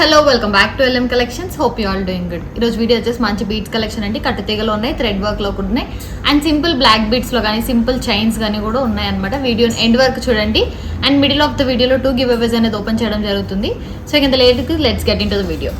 Hello welcome back to LM collections. Hope you all doing good. ఈరోజు video వచ్చేసి మంచి beats collection అండి. కట్టుతీగలో ఉన్నాయి, థ్రెడ్ వర్క్లో కూడా ఉన్నాయి, అండ్ సింపుల్ బ్లాక్ బీట్స్లో కానీ సింపుల్ చైన్స్ కానీ కూడా ఉన్నాయన్నమాట. వీడియో ఎండ్ వరకు చూడండి. అండ్ మిడిల్ ఆఫ్ ద వీడియోలో 2 గివ్ అవేస్ అనేది ఓపెన్ చేయడం జరుగుతుంది. సో ఇంత లేట్కి let's get into the video.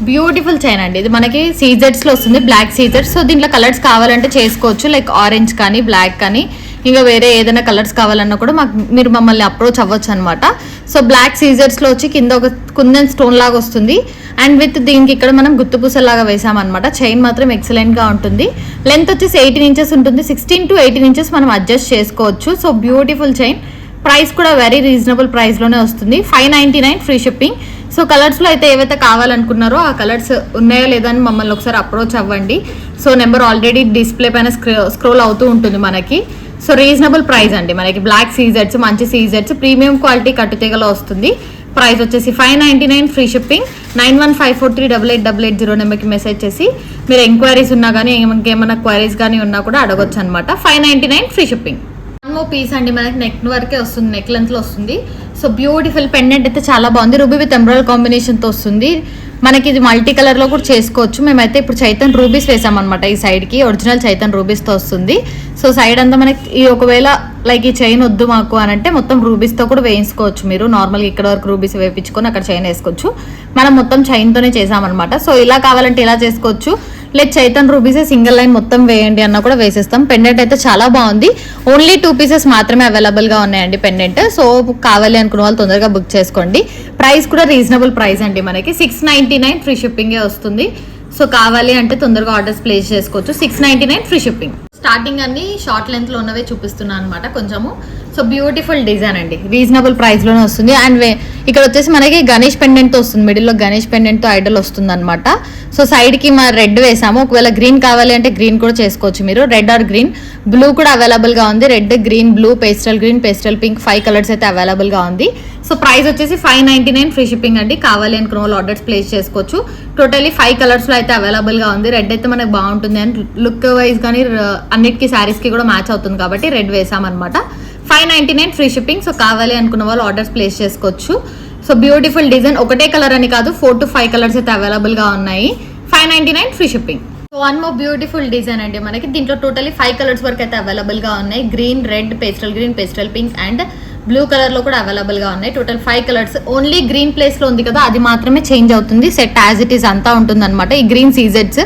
Beautiful chain అండి. ఇది మనకి సీజెడ్స్లో వస్తుంది, బ్లాక్ సీజెడ్స్. సో దీంట్లో కలర్స్ కావాలంటే చేసుకోవచ్చు, లైక్ ఆరెంజ్ కానీ బ్లాక్ కానీ ఇంకా వేరే ఏదైనా కలర్స్ కావాలన్నా కూడా మీరు మమ్మల్ని అప్రోచ్ అవ్వచ్చు అనమాట. సో బ్లాక్ సీజర్స్లో వచ్చి కింద ఒక కుందన్ స్టోన్ లాగా వస్తుంది, అండ్ విత్ దీనికి ఇక్కడ మనం గుత్తుపూసలాగా వేసామన్నమాట. చైన్ మాత్రం ఎక్సలెంట్గా ఉంటుంది. లెంత్ వచ్చేసి 18 ఇంచెస్ ఉంటుంది. 16 to 18 ఇంచెస్ మనం అడ్జస్ట్ చేసుకోవచ్చు. So beautiful chain. ప్రైస్ కూడా వెరీ రీజనబుల్ ప్రైస్లోనే వస్తుంది. 599 ఫ్రీ షిప్పింగ్. సో కలర్స్లో అయితే ఏవైతే కావాలనుకున్నారో ఆ కలర్స్ ఉన్నాయో లేదా అని మమ్మల్ని ఒకసారి అప్రోచ్ అవ్వండి. సో నెంబర్ ఆల్రెడీ డిస్ప్లే పైన స్క్రోల్ అవుతూ ఉంటుంది మనకి. సో రీజనబుల్ ప్రైస్ అండి. మనకి బ్లాక్ సీజెడ్స్, మంచి సీజెడ్స్, ప్రీమియం క్వాలిటీ కట్టుతీగలో వస్తుంది. ప్రైస్ వచ్చేసి 599 ఫ్రీ షిప్పింగ్. 9154388880 నెంబర్కి మెసేజ్ చేసి మీరు ఎంక్వైరీస్ ఉన్నా కానీ ఇంకేమైనా క్వైరీస్ కానీ ఉన్నా కూడా అడగొచ్చు అనమాట. 599 ఫ్రీ షిప్పింగ్. పీస్ అండి, మనకి నెక్ వరకే వస్తుంది, నెక్ లెంత్ లో వస్తుంది. సో బ్యూటిఫుల్ పెండెంట్ అయితే చాలా బాగుంది. రూబీ విత్ ఎంబ్రాయిడరీ కాంబినేషన్ తో వస్తుంది. మనకి ఇది మల్టీ కలర్ లో కూడా చేసుకోవచ్చు. మేమైతే ఇప్పుడు చైతన్ రూబీస్ వేసామన్నమాట. ఈ సైడ్ కి ఒరిజినల్ చైతన్ రూబీస్ తో వస్తుంది. సో సైడ్ అంతా మనకి ఒకవేళ లైక్ ఈ చైన్ వద్దు మాకు అని అంటే మొత్తం రూబీస్ తో కూడా వేయించుకోవచ్చు. మీరు నార్మల్ గా ఇక్కడ వరకు రూబీస్ వేయించుకొని అక్కడ చైన్ వేసుకోవచ్చు. మనం మొత్తం చైన్ తోనే చేసామన్నమాట. సో ఇలా కావాలంటే ఇలా చేసుకోవచ్చు. లేదు చైతన్ రూబీసే సింగిల్ లైన్ మొత్తం వేయండి అన్న కూడా వేసేస్తాం. పెండెంట్ అయితే చాలా బాగుంది. ఓన్లీ 2 పీసెస్ మాత్రమే అవైలబుల్ గా ఉన్నాయండి పెండెంట్. సో కావాలి అనుకున్న వాళ్ళు తొందరగా బుక్ చేసుకోండి. ప్రైస్ కూడా రీజనబుల్ ప్రైస్ అండి. మనకి 699 ఫ్రీ షిప్పింగే వస్తుంది. సో కావాలి అంటే తొందరగా ఆర్డర్స్ ప్లేస్ చేసుకోవచ్చు. 699 ఫ్రీ షిప్పింగ్. స్టార్టింగ్ అన్ని షార్ట్ లెంత్ లో ఉన్నవే చూపిస్తున్నాను అనమాట కొంచెము. సో బ్యూటిఫుల్ డిజైన్ అండి, రీజనబుల్ ప్రైస్ లోనే వస్తుంది. అండ్ ఇక్కడ వచ్చేసి మనకి గణేష్ పెండెంట్ తో వస్తుంది. మిడిల్ లో గణేష్ పెండెంట్ తో ఐడల్ వస్తుంది అనమాట. సో సైడ్ కి మా రెడ్ వేసాము. ఒకవేళ గ్రీన్ కావాలి అంటే గ్రీన్ కూడా చేసుకోవచ్చు మీరు. రెడ్ ఆర్ గ్రీన్, బ్లూ కూడా అవైలబుల్ గా ఉంది. Red, green, blue, pastel green, pastel pink, 5 colours అయితే అవైలబుల్ గా ఉంది. సో ప్రైస్ వచ్చేసి 599 ఫ్రీ షిప్పింగ్ అండి. కావాలి అనుకున్న వాళ్ళు ఆర్డర్స్ ప్లేస్ చేసుకోవచ్చు. టోటలీ 5 కలర్స్ లో అయితే అవైలబుల్ గా ఉంది. రెడ్ అయితే మనకు బాగుంటుంది అండ్ లుక్ వైజ్ కానీ అన్నిటికీ శారీస్ కి కూడా మ్యాచ్ అవుతుంది కాబట్టి రెడ్ వేసామన్నమాట. 599 free shipping. సో కావాలి అనుకున్న వాళ్ళు ఆర్డర్స్ ప్లేస్ చేసుకోవచ్చు. So beautiful design. ఒకటే కలర్ అని కాదు, 4 to 5 కలర్స్ అయితే అవైలబుల్ గా ఉన్నాయి. 599 free shipping. So one more beautiful design అండి. మనకి దీంట్లో టోటలీ 5 కలర్స్ వరకు అయితే అవైలబుల్ గా ఉన్నాయి. Green, red, pastel green, pastel pink and blue colour లో కూడా అవైలబుల్ గా ఉన్నాయి. Total 5 colours. Only green place లో ఉంది కదా, అది మాత్రమే చేంజ్ అవుతుంది. సెట్ యాజ్ ఇట్ ఈస్ అంతా ఉంటుంది అనమాట. ఈ గ్రీన్ సీజెడ్స్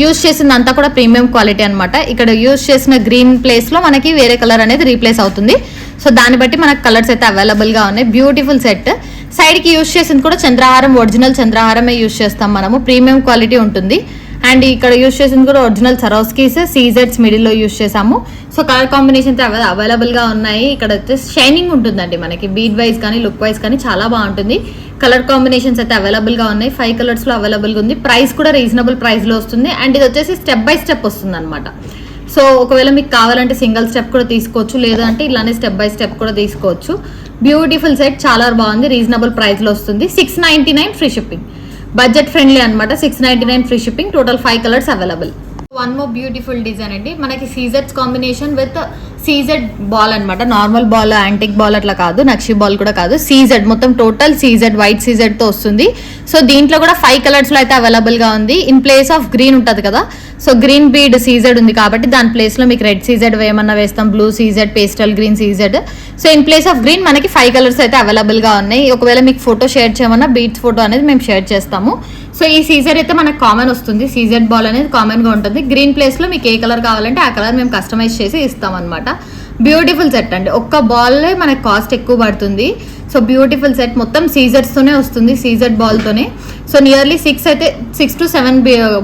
యూజ్ చేసిందంతా కూడా ప్రీమియం క్వాలిటీ అనమాట. ఇక్కడ యూజ్ చేసిన గ్రీన్ ప్లేస్ లో మనకి వేరే కలర్ అనేది రీప్లేస్ అవుతుంది. సో దాన్ని బట్టి మనకు కలర్స్ అయితే అవైలబుల్ గా ఉన్నాయి. Beautiful set. సైడ్ కి యూజ్ చేసింది కూడా చంద్రహారం, ఒరిజినల్ చంద్రహారమే యూజ్ చేస్తాం మనము. ప్రీమియం క్వాలిటీ ఉంటుంది. అండ్ ఇక్కడ యూజ్ చేసింది కూడా ఒరిజినల్ సరోస్కీస్, సీజెడ్స్ మిడిల్ లో యూజ్ చేసాము. సో కలర్ కాంబినేషన్స్ అవైలబుల్ గా ఉన్నాయి. ఇక్కడ వచ్చేసి షైనింగ్ ఉంటుందండి మనకి. బీడ్ వైజ్ కానీ లుక్ వైజ్ కానీ చాలా బాగుంటుంది. కలర్ కాంబినేషన్స్ అయితే అవైలబుల్ గా ఉన్నాయి. 5 కలర్స్ లో అవైలబుల్ గా ఉంది. ప్రైస్ కూడా రీజనబుల్ ప్రైస్ లో వస్తుంది. అండ్ ఇది వచ్చేసి స్టెప్ బై స్టెప్ వస్తుంది అనమాట. సో ఒకవేళ మీకు కావాలంటే సింగిల్ స్టెప్ కూడా తీసుకోవచ్చు, లేదంటే ఇలానే స్టెప్ బై స్టెప్ కూడా తీసుకోవచ్చు. బ్యూటిఫుల్ సెట్, చాలా బాగుంది. రీజనబుల్ ప్రైస్ లో వస్తుంది. 699 ఫ్రీ షిప్పింగ్. బడ్జెట్ ఫ్రెండ్లీ అనమాట. 699 free shipping. Total 5 colours available. One more beautiful design అండి. మనకి సీజెడ్స్ కాంబినేషన్ విత్ సీజెడ్ బాల్ అనమాట. నార్మల్ బాల్, యాంటిక్ బాల్ అట్లా కాదు, నక్షి బాల్ కూడా కాదు. సీజెడ్ మొత్తం టోటల్ సీజెడ్, వైట్ సీజెడ్ తో వస్తుంది. సో దీంట్లో కూడా 5 కలర్స్ లో అయితే అవైలబుల్ గా ఉంది. ఇన్ ప్లేస్ ఆఫ్ గ్రీన్ ఉంటుంది కదా, సో గ్రీన్ బీడ్ సీజెడ్ ఉంది కాబట్టి దాని ప్లేస్ లో మీకు రెడ్ సీజెడ్ వేయమన్నా వేస్తాం, blue CZ, pastel green CZ. So in place of green మనకి 5 కలర్స్ అయితే అవైలబుల్ గా ఉన్నాయి. ఒకవేళ మీకు ఫోటో షేర్ చేయమన్నా బీడ్స్ ఫోటో అనేది మేము షేర్ చేస్తాము. సో ఈ సీజర్ అయితే మనకు కామన్ వస్తుంది. సీజెడ్ బాల్ అనేది కామన్ గా ఉంటుంది. గ్రీన్ ప్లేస్ లో మీకు ఏ కలర్ కావాలంటే ఆ కలర్ మేము కస్టమైజ్ చేసి ఇస్తాం అనమాట. బ్యూటిఫుల్ సెట్ అండి. ఒక్క బాల్ మనకి కాస్ట్ ఎక్కువ పడుతుంది. సో బ్యూటిఫుల్ సెట్ మొత్తం సీజర్స్ తోనే వస్తుంది, సీజెడ్ బాల్ తోనే. సో నియర్లీ 6 to 7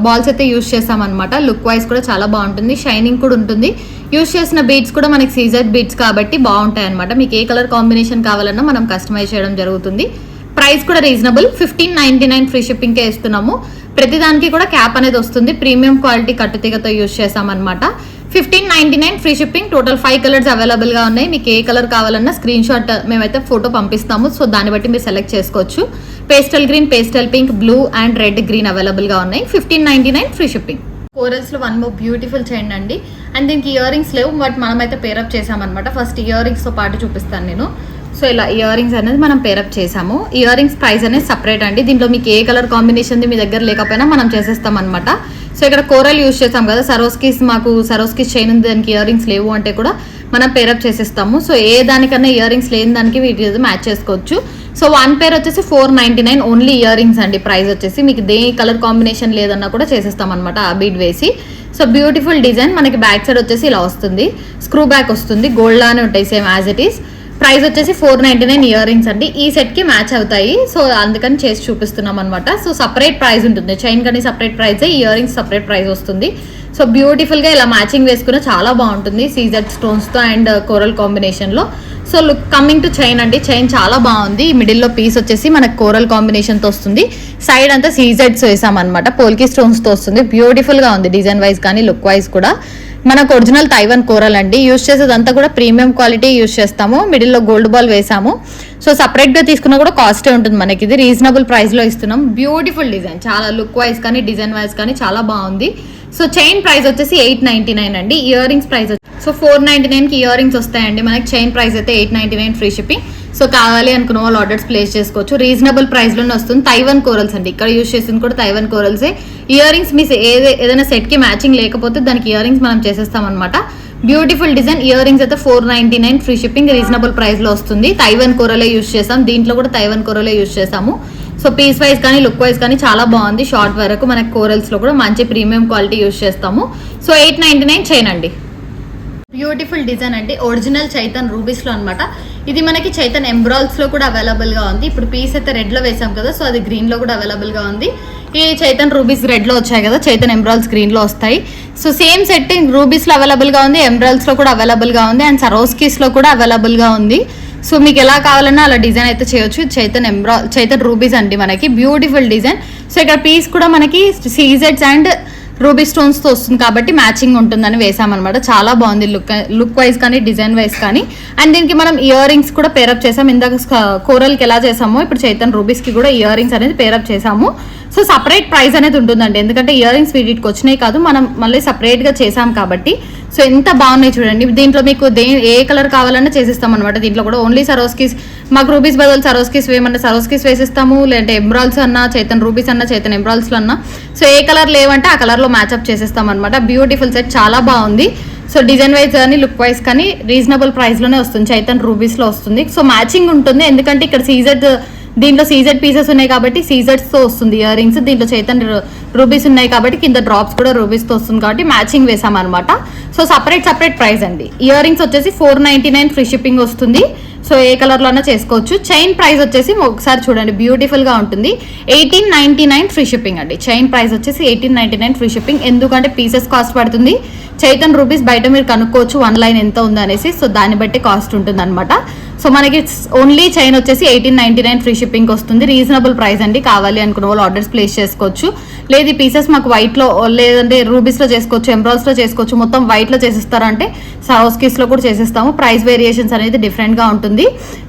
బాల్స్ అయితే యూజ్ చేస్తాం అనమాట. లుక్ వైజ్ కూడా చాలా బాగుంటుంది. షైనింగ్ కూడా ఉంటుంది. యూజ్ చేసిన బీడ్స్ కూడా మనకి సీజెడ్ బీడ్స్ కాబట్టి బాగుంటాయి అనమాట. మీకు ఏ కలర్ కాంబినేషన్ కావాలన్నా మనం కస్టమైజ్ చేయడం జరుగుతుంది. ప్రైస్ కూడా రీజనబుల్. 1599 ఫ్రీ షిప్పింగ్ కే ఇస్తున్నాము. ప్రతిదానికి కూడా క్యాప్ అనేది వస్తుంది. ప్రీమియం క్వాలిటీ కట్టుతీగతో యూజ్ చేసామన్నమాట. 1599 free shipping. Total 5 colours available గా ఉన్నాయి. మీకు ఏ కలర్ కావాలన్నా స్క్రీన్ షాట్ మేమైతే ఫోటో పంపిస్తాము. సో దాన్ని బట్టి మీరు సెలెక్ట్ చేసుకోవచ్చు. Pastel green, pastel pink, blue and red, green available గా ఉన్నాయి. 1599 ఫ్రీ షిప్పింగ్. కోరల్స్ లో వన్ మోర్ బ్యూటిఫుల్ చైన్ అండి. అండ్ దీనికి ఇయర్ రింగ్స్ లేవు, బట్ మనమైతే పేరప్ చేసామన్నమాట. ఫస్ట్ ఇయర్ రింగ్స్ తో పాటు చూపిస్తాను నేను. సో ఇలా ఇయర్ రింగ్స్ అనేది మనం పేరప్ చేసాము. ఇయర్ రింగ్స్ ప్రైస్ అనేది సపరేట్ అండి. దీంట్లో మీకు ఏ కలర్ కాంబినేషన్ మీ దగ్గర లేకపోయినా మనం చేసేస్తాం అనమాట. సో ఇక్కడ కోరల్ యూజ్ చేస్తాం కదా, సరోస్కీస్ చైన్ ఉంది, దానికి ఇయర్ రింగ్స్ లేవు అంటే కూడా మనం పేరప్ చేసేస్తాము. సో ఏ దానికన్నా ఇయర్ రింగ్స్ లేని దానికి వీటి మ్యాచ్ చేసుకోవచ్చు. సో 1 పేర్ వచ్చేసి 499 ఓన్లీ ఇయర్ రింగ్స్ అండి. ప్రైస్ వచ్చేసి మీకు దే కలర్ కాంబినేషన్ లేదన్నా కూడా చేసేస్తాం అనమాట ఆ బీడ్ వేసి. So beautiful design. మనకి బ్యాక్ సైడ్ వచ్చేసి ఇలా వస్తుంది, స్క్రూ బ్యాక్ వస్తుంది, గోల్డ్ లానే ఉంటాయి same as it is. Price వచ్చేసి 499 ఇయర్ రింగ్స్ అండి. ఈ సెట్ కి మ్యాచ్ అవుతాయి, సో అందుకని చేసి చూపిస్తున్నాం అనమాట. సో సపరేట్ ప్రైస్ ఉంటుంది, చైన్ కానీ separate price, ear rings separate price వస్తుంది. సో బ్యూటిఫుల్ గా ఇలా మ్యాచింగ్ వేసుకున్న చాలా బాగుంటుంది సీజెడ్ స్టోన్స్ తో అండ్ కోరల్ కాంబినేషన్ లో. So look coming to chain అండి. చైన్ చాలా బాగుంది. మిడిల్ లో పీస్ వచ్చేసి మనకు కోరల్ కాంబినేషన్ తో వస్తుంది, సైడ్ అంతా సీజెడ్స్ వేసామన్నమాట, పోల్కి స్టోన్స్ తో వస్తుంది. బ్యూటిఫుల్ గా ఉంది డిజైన్ వైజ్ కానీ లుక్ వైజ్ కూడా. మనకు ఒరిజినల్ తైవాన్ కోరల్ అండి. యూజ్ చేసేదంతా కూడా ప్రీమియం క్వాలిటీ యూజ్ చేస్తాము. మిడిల్ లో గోల్డ్ బాల్ వేసాము. సో సపరేట్ గా తీసుకున్నా కూడా కాస్టే ఉంటుంది మనకి. ఇది రీజనబుల్ ప్రైస్ లో ఇస్తున్నాం. బ్యూటిఫుల్ డిజైన్, చాలా లుక్ వైజ్ కానీ డిజైన్ వైజ్ కానీ చాలా బాగుంది. సో చైన్ ప్రైస్ వచ్చేసి 899 అండి. ఇయర్ రింగ్స్ ప్రైస్ సో 499 కి ఇయర్ రింగ్స్ వస్తాయండి మనకి. చైన్ ప్రైస్ అయితే 899 ఫ్రీ షిప్పింగ్. సో కావాలి అనుకున్న వాళ్ళు ఆర్డర్స్ ప్లేస్ చేసుకోవచ్చు. రీజనబుల్ ప్రైస్ లోనే వస్తుంది. తైవాన్ కోరల్స్ అండి, ఇక్కడ యూజ్ చేసింది కూడా తైవాన్ కోరల్సే. ఇయర్ రింగ్స్ మీ ఏదైనా సెట్ కి మ్యాచింగ్ లేకపోతే దానికి ఇయర్ రింగ్స్ మనం చేసేస్తాం అనమాట. Beautiful design. ఇయర్ రింగ్స్ అయితే 499 ఫ్రీ షిప్పింగ్, రీజనబుల్ ప్రైస్ లో వస్తుంది. తైవాన్ కోరలే యూజ్ చేసాం, దీంట్లో కూడా తైవాన్ కోరలే యూజ్ చేసాము. సో పీస్ వైజ్ కానీ లుక్ వైజ్ కానీ చాలా బాగుంది. షార్ట్ వరకు మనకి కోరల్స్ లో కూడా మంచి ప్రీమియం క్వాలిటీ యూజ్ చేస్తాము. సో 899 చైన్ అండి. బ్యూటిఫుల్ డిజైన్ అండి. ఒరిజినల్ చైతన్ రూబీస్ లో అనమాట. ఇది మనకి చైతన్ ఎంబ్రాయిల్స్ లో కూడా అవైలబుల్ గా ఉంది. ఇప్పుడు పీస్ అయితే రెడ్ లో వేసాం కదా, సో అది గ్రీన్ లో కూడా అవైలబుల్ గా ఉంది. ఈ చైతన్ రూబీస్ రెడ్ లో వచ్చాయి కదా, చైతన్ ఎంబ్రాయిల్స్ గ్రీన్ లో వస్తాయి. సో సేమ్ సెట్ రూబీస్ లో అవైలబుల్ గా ఉంది, ఎంబ్రాయిల్స్ లో కూడా అవైలబుల్ గా ఉంది, అండ్ సరోస్కీస్ లో కూడా అవైలబుల్ గా ఉంది. సో మీకు ఎలా కావాలన్నా అలా డిజైన్ అయితే చేయొచ్చు. చైతన్ రూబీస్ అండి మనకి. Beautiful design. సో ఇక్కడ పీస్ కూడా మనకి సీజెడ్స్ అండ్ రూబీ స్టోన్స్ తో వస్తుంది కాబట్టి మ్యాచింగ్ ఉంటుందని వేసామన్నమాట. చాలా బాగుంది లుక్ వైజ్ కానీ డిజైన్ వైజ్ కానీ. అండ్ దీనికి మనం ఇయర్ రింగ్స్ కూడా పేరప్ చేసాం. ఇందాక కోరల్ కి ఎలా చేసామో ఇప్పుడు చైతన్ రూబీస్ కి కూడా ఇయర్ రింగ్స్ అనేది పేరప్ చేసాము. సో సపరేట్ ప్రైస్ అనేది ఉంటుందండి, ఎందుకంటే ఇయర్ రింగ్స్ వీటికి వచ్చినాయి కాదు, మనం మళ్ళీ సపరేట్ గా చేసాం కాబట్టి. సో ఎంత బాగున్నాయి చూడండి. దీంట్లో మీకు ఏ కలర్ కావాలన్నా చేసిస్తాం అనమాట. దీంట్లో కూడా ఓన్లీ సరోస్కీస్, మాకు రూబీస్ బదులు సరోస్కీస్ వేయమన్నా సరోస్కీస్ వేసిస్తాము, లేదంటే ఎంబ్రాయిల్స్ అన్నా, చైతన్ రూబీస్ అన్నా, చైతన్ ఎంబ్రాయిల్స్ అన్నా. సో ఏ కలర్ లేవంటే ఆ కలర్ లో మ్యాచ్అప్ చేసేస్తాం అనమాట. బ్యూటిఫుల్ సెట్, చాలా బాగుంది. సో డిజైన్ వైజ్ కానీ లుక్ వైజ్ కానీ రీజనబుల్ ప్రైస్ లోనే వస్తుంది, చైతన్ రూబీస్ లో వస్తుంది. సో మ్యాచింగ్ ఉంటుంది, ఎందుకంటే ఇక్కడ దీంట్లో సీజెడ్ పీసెస్ ఉన్నాయి కాబట్టి సీజెడ్స్ తో వస్తుంది ఇయర్ రింగ్స్. దీంట్లో చైతన్ రూబీస్ ఉన్నాయి కాబట్టి కింద డ్రాప్స్ కూడా రూబీస్ తో వస్తుంది కాబట్టి మ్యాచింగ్ వేసాం అనమాట. సో సపరేట్ ప్రైస్ అండి. ఇయర్ రింగ్స్ వచ్చేసి 499 ఫ్రీ షిప్పింగ్ వస్తుంది. సో ఏ కలర్ లోనే చేసుకోవచ్చు. చైన్ ప్రైస్ వచ్చేసి ఒకసారి చూడండి, బ్యూటిఫుల్ గా ఉంటుంది. 1899 ఫ్రీ షిప్పింగ్ అండి. చైన్ ప్రైస్ వచ్చేసి 1899 ఫ్రీ షిప్పింగ్. ఎందుకంటే పీసెస్ కాస్ట్ పడుతుంది. చైతన్ రూబీస్ బయట మీరు కనుక్కోవచ్చు 1 లైన్ ఎంత ఉంది అనేసి. సో దాన్ని బట్టి కాస్ట్ ఉంటుంది అనమాట. సో మనకి ఓన్లీ చైన్ వచ్చేసి 1899 ఫ్రీ షిప్పింగ్ వస్తుంది. రీజనబుల్ ప్రైస్ అండి. కావాలి అనుకున్న వాళ్ళు ఆర్డర్స్ ప్లేస్ చేసుకోవచ్చు. లేదు ఈ పీసెస్ మాకు వైట్ లో లేదంటే రూబీస్ లో చేసుకోవచ్చు, ఎంబ్రాయిల్స్ లో చేసుకోవచ్చు, మొత్తం వైట్ లో చేసిస్తారంటే సరోస్కీస్ లో కూడా చేసిస్తాము. ప్రైస్ వేరియేషన్స్ అనేది డిఫరెంట్ గా ఉంటుంది.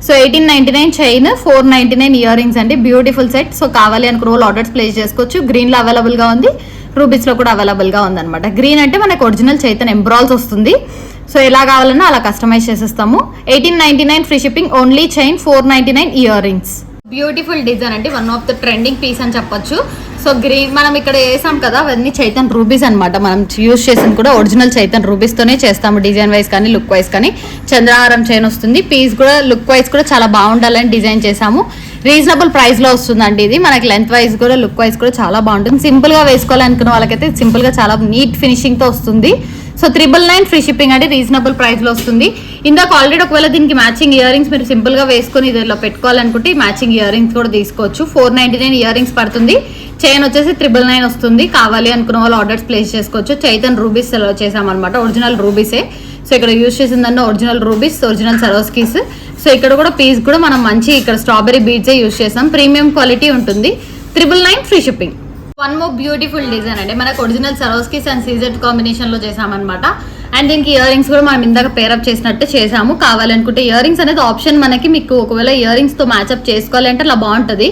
సో 1899 చైన్, 499 ఇయర్ రింగ్స్ అండి. Beautiful set. సో కావాలి అనుకున్న వాళ్ళు ఆర్డర్స్ ప్లేస్ చేసుకోవచ్చు. గ్రీన్ లో అవైలబుల్ గా ఉంది, రూబీస్ లో కూడా అవైలబుల్ గా ఉంది అనమాట. గ్రీన్ అంటే మనకు ఒరిజినల్ చైతన్ ఎంబ్రాయిల్స్ వస్తుంది. సో ఎలా కావాలన్నా అలా కస్టమైజ్ చేసేస్తాము. 1899 free shipping, only chain, 499 earrings. Beautiful design అండి. One of the trending piece అని చెప్పొచ్చు. సో గ్రీన్ మనం ఇక్కడ వేసాం కదా, అవన్నీ చైతన్ రూబీస్ అనమాట. మనం యూజ్ చేసింది కూడా ఒరిజినల్ చైతన్ రూబీస్ తోనే చేస్తాము. డిజైన్ వైజ్ కానీ లుక్ వైజ్ కానీ చంద్రహారం చైన్ వస్తుంది. పీస్ కూడా లుక్ వైజ్ కూడా చాలా బాగుండాలని డిజైన్ చేసాము. రీజనబుల్ ప్రైస్ లో వస్తుందండి. ఇది మనకి లెంత్ వైజ్ కూడా లుక్ వైజ్ కూడా చాలా బాగుంటుంది. సింపుల్ గా వేసుకోవాలనుకున్న వాళ్ళకైతే సింపుల్ గా చాలా నీట్ ఫినిషింగ్ తో వస్తుంది. సో 999 ఫ్రీ షిప్పింగ్ అంటే రీజనబుల్ ప్రైస్ లో వస్తుంది. ఇందాక ఆల్రెడీ ఒకవేళ దీనికి మ్యాచింగ్ ఇయర్ రింగ్స్ మీరు సింపుల్ గా వేసుకొని ఇదిలో పెట్టుకోవాలనుకుంటే మ్యాచింగ్ ఇయర్ రింగ్స్ కూడా తీసుకోవచ్చు. 499 ఇయర్ రింగ్స్ పడుతుంది. చైన్ వచ్చేసి 999 వస్తుంది. కావాలి అనుకున్న వాళ్ళు ఆర్డర్స్ ప్లేస్ చేసుకోవచ్చు. చైతన్ రూబీస్ చేసామన్నమాట, ఒరిజినల్ రూబీసే. సో ఇక్కడ యూజ్ చేసిందన్న original rubies, original Swarovskis. So ఇక్కడ కూడా పీస్ కూడా మనం మంచి ఇక్కడ స్ట్రాబెరీ బీడ్సే యూజ్ చేసాం. ప్రీమియం క్వాలిటీ ఉంటుంది. 999 free shipping. One more beautiful design అండి. మనకు original Swarovskis and CZ combination లో చేసామన్నమాట. అండ్ దీనికి ఇయర్ రింగ్స్ కూడా మనం ఇందాక పేరప్ చేసినట్టు చేసాము. కావాలనుకుంటే ఇయర్ రింగ్స్ అనేది ఆప్షన్ మనకి. మీకు ఒకవేళ ఇయర్ రింగ్స్ తో మ్యాచ్అప్ చేసుకోవాలంటే అలా బాగుంటుంది.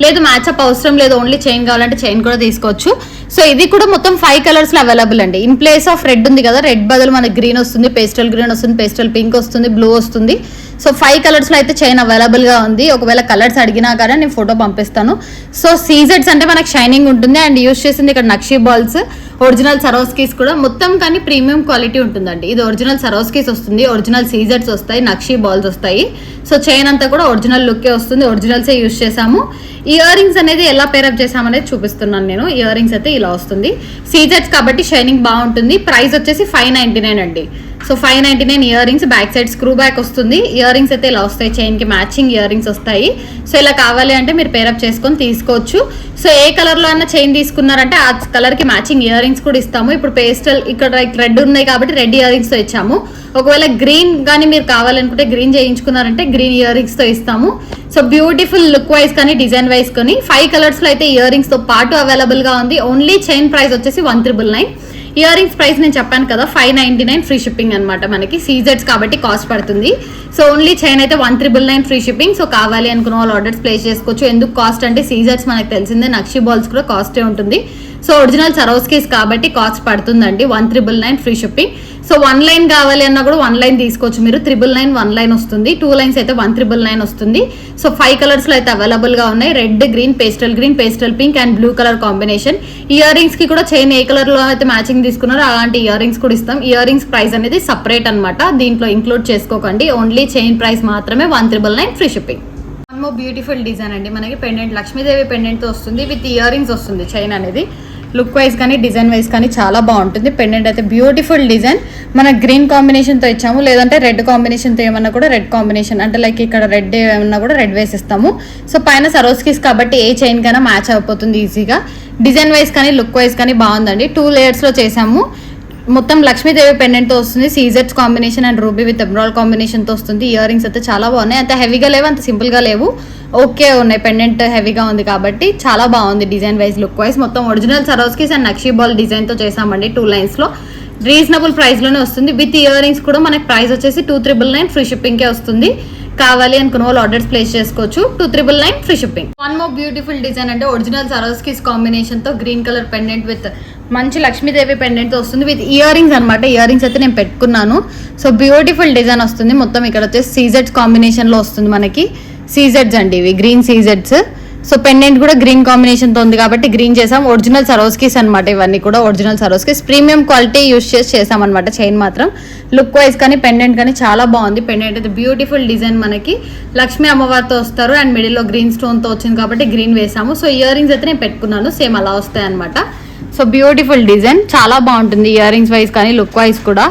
లేదు మ్యాచ్అప్ అవసరం లేదు, ఓన్లీ చైన్ కావాలంటే చైన్ కూడా తీసుకోవచ్చు. సో ఇది కూడా మొత్తం 5 కలర్స్ లో అవైలబుల్ అండి. ఇన్ ప్లేస్ ఆఫ్ రెడ్ ఉంది కదా, రెడ్ బదులు మనకి గ్రీన్ వస్తుంది, పేస్టల్ గ్రీన్ వస్తుంది, పేస్టల్ పింక్ వస్తుంది, బ్లూ వస్తుంది. సో 5 కలర్స్లో అయితే చైన్ అవైలబుల్గా ఉంది. ఒకవేళ కలర్స్ అడిగినా కానీ నేను ఫోటో పంపిస్తాను. సో సీజెడ్స్ అంటే మనకు షైనింగ్ ఉంటుంది అండ్ యూస్ చేసింది ఇక్కడ నక్షీ బాల్స్, ఒరిజినల్ సరోస్కీస్ కూడా మొత్తం కానీ ప్రీమియం క్వాలిటీ ఉంటుందండి. ఇది ఒరిజినల్ సరోస్కీస్ వస్తుంది, ఒరిజినల్ సీజెడ్స్ వస్తాయి, నక్షీ బాల్స్ వస్తాయి. సో చైన్ అంతా కూడా ఒరిజినల్ లుక్కే వస్తుంది, ఒరిజినల్సే యూస్ చేసాము. ఇయర్ రింగ్స్ అనేది ఎలా పేరప్ చేసామనేది చూపిస్తున్నాను నేను. ఇయర్ రింగ్స్ అయితే ఇలా వస్తుంది, సీజెడ్స్ కాబట్టి షైనింగ్ బాగుంటుంది. ప్రైస్ వచ్చేసి 599 అండి. So 599 ear rings, back side screw back వస్తుంది. ఇయర్ రింగ్స్ అయితే ఇలా వస్తాయి, చైన్కి మ్యాచింగ్ ఇయర్ రింగ్స్ వస్తాయి. సో ఇలా కావాలి అంటే మీరు పేరప్ చేసుకొని తీసుకోవచ్చు. సో ఏ కలర్లో అయినా చైన్ తీసుకున్నారంటే ఆ కలర్కి మ్యాచింగ్ ఇయర్ రింగ్స్ కూడా ఇస్తాము. ఇప్పుడు పేస్టల్ ఇక్కడ రెడ్ ఉన్నాయి కాబట్టి రెడ్ ఇయర్ రింగ్స్తో ఇచ్చాము. ఒకవేళ గ్రీన్ కానీ మీరు కావాలనుకుంటే గ్రీన్ చేయించుకున్నారంటే గ్రీన్ ఇయర్ రింగ్స్తో ఇస్తాము. సో బ్యూటిఫుల్ లుక్ వైజ్ కానీ డిజైన్ వైజ్ కానీ 5 కలర్స్లో అయితే ఇయర్ రింగ్స్తో పాటు అవైలబుల్గా ఉంది. ఓన్లీ చైన్ ప్రైస్ వచ్చేసి 1999. ఇయర్ రింగ్స్ ప్రైస్ నేను చెప్పాను కదా 599 ఫ్రీ షిప్పింగ్ అనమాట. మనకి సీజెడ్స్ కాబట్టి కాస్ట్ పడుతుంది. సో ఓన్లీ చైన్ అయితే 1999 ఫ్రీ షిప్పింగ్. సో కావాలి అనుకున్న వాళ్ళు ఆర్డర్స్ ప్లేస్ చేసుకోవచ్చు. ఎందుకు కాస్ట్ అంటే సీజెడ్స్ మనకు తెలిసిందే, నక్షీ బాల్స్ కూడా కాస్టే ఉంటుంది. సో ఒరిజినల్ సరోస్కీస్ కాబట్టి కాస్ట్ పడుతుందండి. 1999 ఫ్రీ షిప్పింగ్. సో 1 లైన్ కావాలి అన్నా కూడా 1 లైన్ తీసుకోవచ్చు మీరు. 999 1 లైన్ వస్తుంది, 2 లైన్స్ అయితే 1999 వస్తుంది. సో 5 కలర్స్లో అయితే అవైలబుల్గా ఉన్నాయి. Red, green, pastel pink and blue colour combination. ఇయర్ రింగ్స్కి కూడా చైన్ ఏ కలర్లో అయితే మ్యాచింగ్ తీసుకున్నారో అలాంటి ఇయర్ రింగ్స్ కూడా ఇస్తాం. ఇయర్ రింగ్స్ ప్రైస్ అనేది సపరేట్ అనమాట, దీంట్లో ఇంక్లూడ్ చేసుకోకండి. ఓన్లీ చైన్ ప్రైస్ మాత్రమే 1999 ఫ్రీ షిప్పింగ్. బ్యూటిఫుల్ డిజైన్ అండి. మనకి పెండెంట్ లక్ష్మీదేవి పెండెంట్తో వస్తుంది, విత్ ఇయర్ రింగ్స్ వస్తుంది. చైన్ అనేది లుక్ వైజ్ కానీ డిజైన్ వైజ్ కానీ చాలా బాగుంటుంది. పెండెంట్ అయితే బ్యూటిఫుల్ డిజైన్. మన గ్రీన్ కాంబినేషన్తో ఇచ్చాము, లేదంటే రెడ్ కాంబినేషన్తో ఏమన్నా కూడా రెడ్ కాంబినేషన్ అంటే లైక్ ఇక్కడ రెడ్ ఏమన్నా కూడా రెడ్ వేసిస్తాము. సో పైన సరోస్కీస్ కాబట్టి ఏ చైన్ కైనా మ్యాచ్ అయిపోతుంది ఈజీగా. డిజైన్ వైజ్ కానీ లుక్ వైజ్ కానీ బాగుందండి. 2 లేయర్స్లో చేసాము. మొత్తం లక్ష్మీదేవి పెండెంట్తో వస్తుంది, సీజెడ్స్ combination and ruby with emerald కాంబినేషన్తో వస్తుంది. ఇయర్ రింగ్స్ అయితే చాలా బాగున్నాయి, అంత హెవీగా లేవు, అంత సింపుల్గా లేవు, ఓకే ఉన్నాయి. పెండెంట్ హెవీగా ఉంది కాబట్టి చాలా బాగుంది డిజైన్ వైజ్, లుక్ వైజ్. మొత్తం original Swarovskis and nakshi ball డిజైన్తో చేసామండి. 2 లైన్స్లో రీజనబుల్ ప్రైస్లోనే వస్తుంది. విత్ ఇయర్ రింగ్స్ కూడా మనకి ప్రైస్ వచ్చేసి 2399 ఫ్రీ షిప్పింగ్కే వస్తుంది. కావాలి అనుకున్న వాళ్ళు ఆర్డర్స్ ప్లేస్ చేసుకోవచ్చు. 2399 free shipping. 1 more beautiful design అంటే ఒరిజినల్ సరోస్కీస్ కాంబినేషన్తో గ్రీన్ కలర్ పెండెంట్ విత్ మంచి లక్ష్మీదేవి పెండెంట్తో వస్తుంది, విత్ ఇయర్ రింగ్స్ అనమాట. ఇయర్ రింగ్స్ అయితే నేను పెట్టుకున్నాను. సో బ్యూటిఫుల్ డిజైన్ వస్తుంది. మొత్తం ఇక్కడ వచ్చేసి సీజెడ్స్ కాంబినేషన్లో వస్తుంది మనకి. సీజెడ్స్ అండి ఇవి, గ్రీన్ సీజెడ్స్. సో పెండెంట్ కూడా గ్రీన్ కాంబినేషన్తో ఉంది కాబట్టి గ్రీన్ చేసాం. ఒరిజినల్ సరోస్కీస్ అనమాట ఇవన్నీ కూడా, ఒరిజినల్ సరోస్కీస్ ప్రీమియం క్వాలిటీ యూస్ చేసి చేసామన్నమాట. చైన్ మాత్రం లుక్ వైజ్ కానీ పెండెంట్ కానీ చాలా బాగుంది. పెండెంట్ అయితే బ్యూటిఫుల్ డిజైన్, మనకి లక్ష్మీ అమ్మవారితో వస్తారు అండ్ మిడిల్లో గ్రీన్ స్టోన్తో వచ్చింది కాబట్టి గ్రీన్ వేసాము. సో ఇయర్ రింగ్స్ అయితే నేను పెట్టుకున్నాను, సేమ్ అలా వస్తాయి అనమాట. సో బ్యూటిఫుల్ డిజైన్, చాలా బాగుంటుంది ఇయర్ రింగ్స్ వైజ్ కానీ లుక్ వైజ్ కూడా.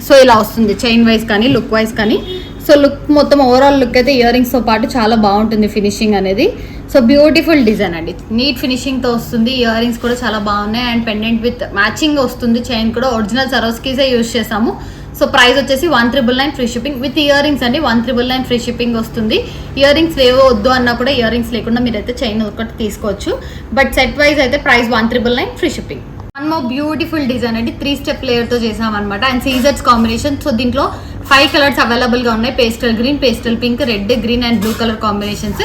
సో ఇలా వస్తుంది చైన్ వైజ్ కానీ లుక్ వైజ్ కానీ. సో లుక్ మొత్తం ఓవరాల్ లుక్ అయితే ఇయర్ రింగ్స్తో పాటు చాలా బాగుంటుంది ఫినిషింగ్ అనేది. సో బ్యూటిఫుల్ డిజైన్ అండి, నీట్ ఫినిషింగ్తో వస్తుంది. ఇయర్ రింగ్స్ కూడా చాలా బాగున్నాయి అండ్ పెండెంట్ విత్ మ్యాచింగ్ వస్తుంది. చైన్ కూడా ఒరిజినల్ సరోస్కీసే యూజ్ చేసాము. సో ప్రైస్ వచ్చేసి 1999 free shipping with year rings అండి. 1999 ఫ్రీ షిప్పింగ్ వస్తుంది. ఇయర్ రింగ్స్ ఏవో వద్దు అన్నా కూడా ఇయర్ రింగ్స్ లేకుండా మీరైతే చైన్ ఒకటి తీసుకోవచ్చు. బట్ సెట్ వైజ్ అయితే price 1999 free shipping. 1 more beautiful design అండి, 3 స్టెప్ లేయర్తో చేసామన్నమాట అండ్ సీజెడ్స్ కాంబినేషన్. సో దీంట్లో 5 కలర్స్ అవైలబుల్గా ఉన్నాయి. Pastel green, pastel pink, red, green and blue colour combinations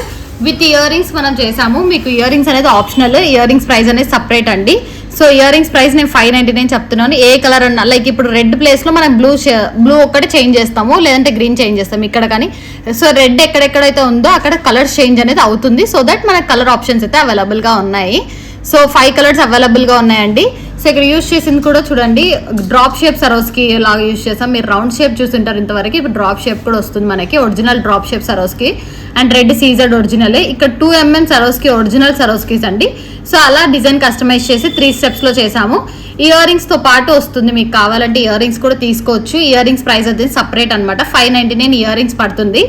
with ear rings మనం చేసాము. మీకు ఇయర్ రింగ్స్ అనేది ఆప్షనల్, ఇయర్ రింగ్స్ ప్రైస్ అనేది సపరేట్ అండి. సో ఇయర్ రింగ్స్ ప్రైస్ నేను 599 చెప్తున్నాను. ఏ కలర్ అన్నా లైక్ ఇప్పుడు రెడ్ ప్లేస్లో మనం బ్లూ ఒక్కటి చేంజ్ చేస్తాము, లేదంటే గ్రీన్ చేంజ్ చేస్తాము ఇక్కడ కానీ. సో రెడ్ ఎక్కడెక్కడైతే ఉందో అక్కడ కలర్ చేంజ్ అనేది అవుతుంది. సో దట్ మనకు కలర్ ఆప్షన్స్ అయితే అవైలబుల్గా ఉన్నాయి. సో 5 కలర్స్ అవైలబుల్గా ఉన్నాయండి. సో ఇక్కడ యూజ్ చేసింది కూడా చూడండి, డ్రాప్ షేప్ సరోస్కి లాగా యూజ్ చేస్తాం. మీరు రౌండ్ షేప్ చూసింటారు ఇంతవరకు, ఇప్పుడు డ్రాప్ షేప్ కూడా వస్తుంది మనకి. Original drop shape Swarovski and red CZ ఒరిజినలే. ఇక్కడ 2mm సరోస్కి ఒరిజినల్ సరోస్కీస్ అండి. సో అలా డిజైన్ కస్టమైజ్ చేసి 3 స్టెప్స్లో చేసాము. ఇయర్ రింగ్స్తో పాటు వస్తుంది, మీకు కావాలంటే ఇయర్ రింగ్స్ కూడా తీసుకోవచ్చు. ఇయర్ రింగ్స్ ప్రైస్ అయితే సపరేట్ అనమాట. 599 ఇయర్ రింగ్స్ పడుతుంది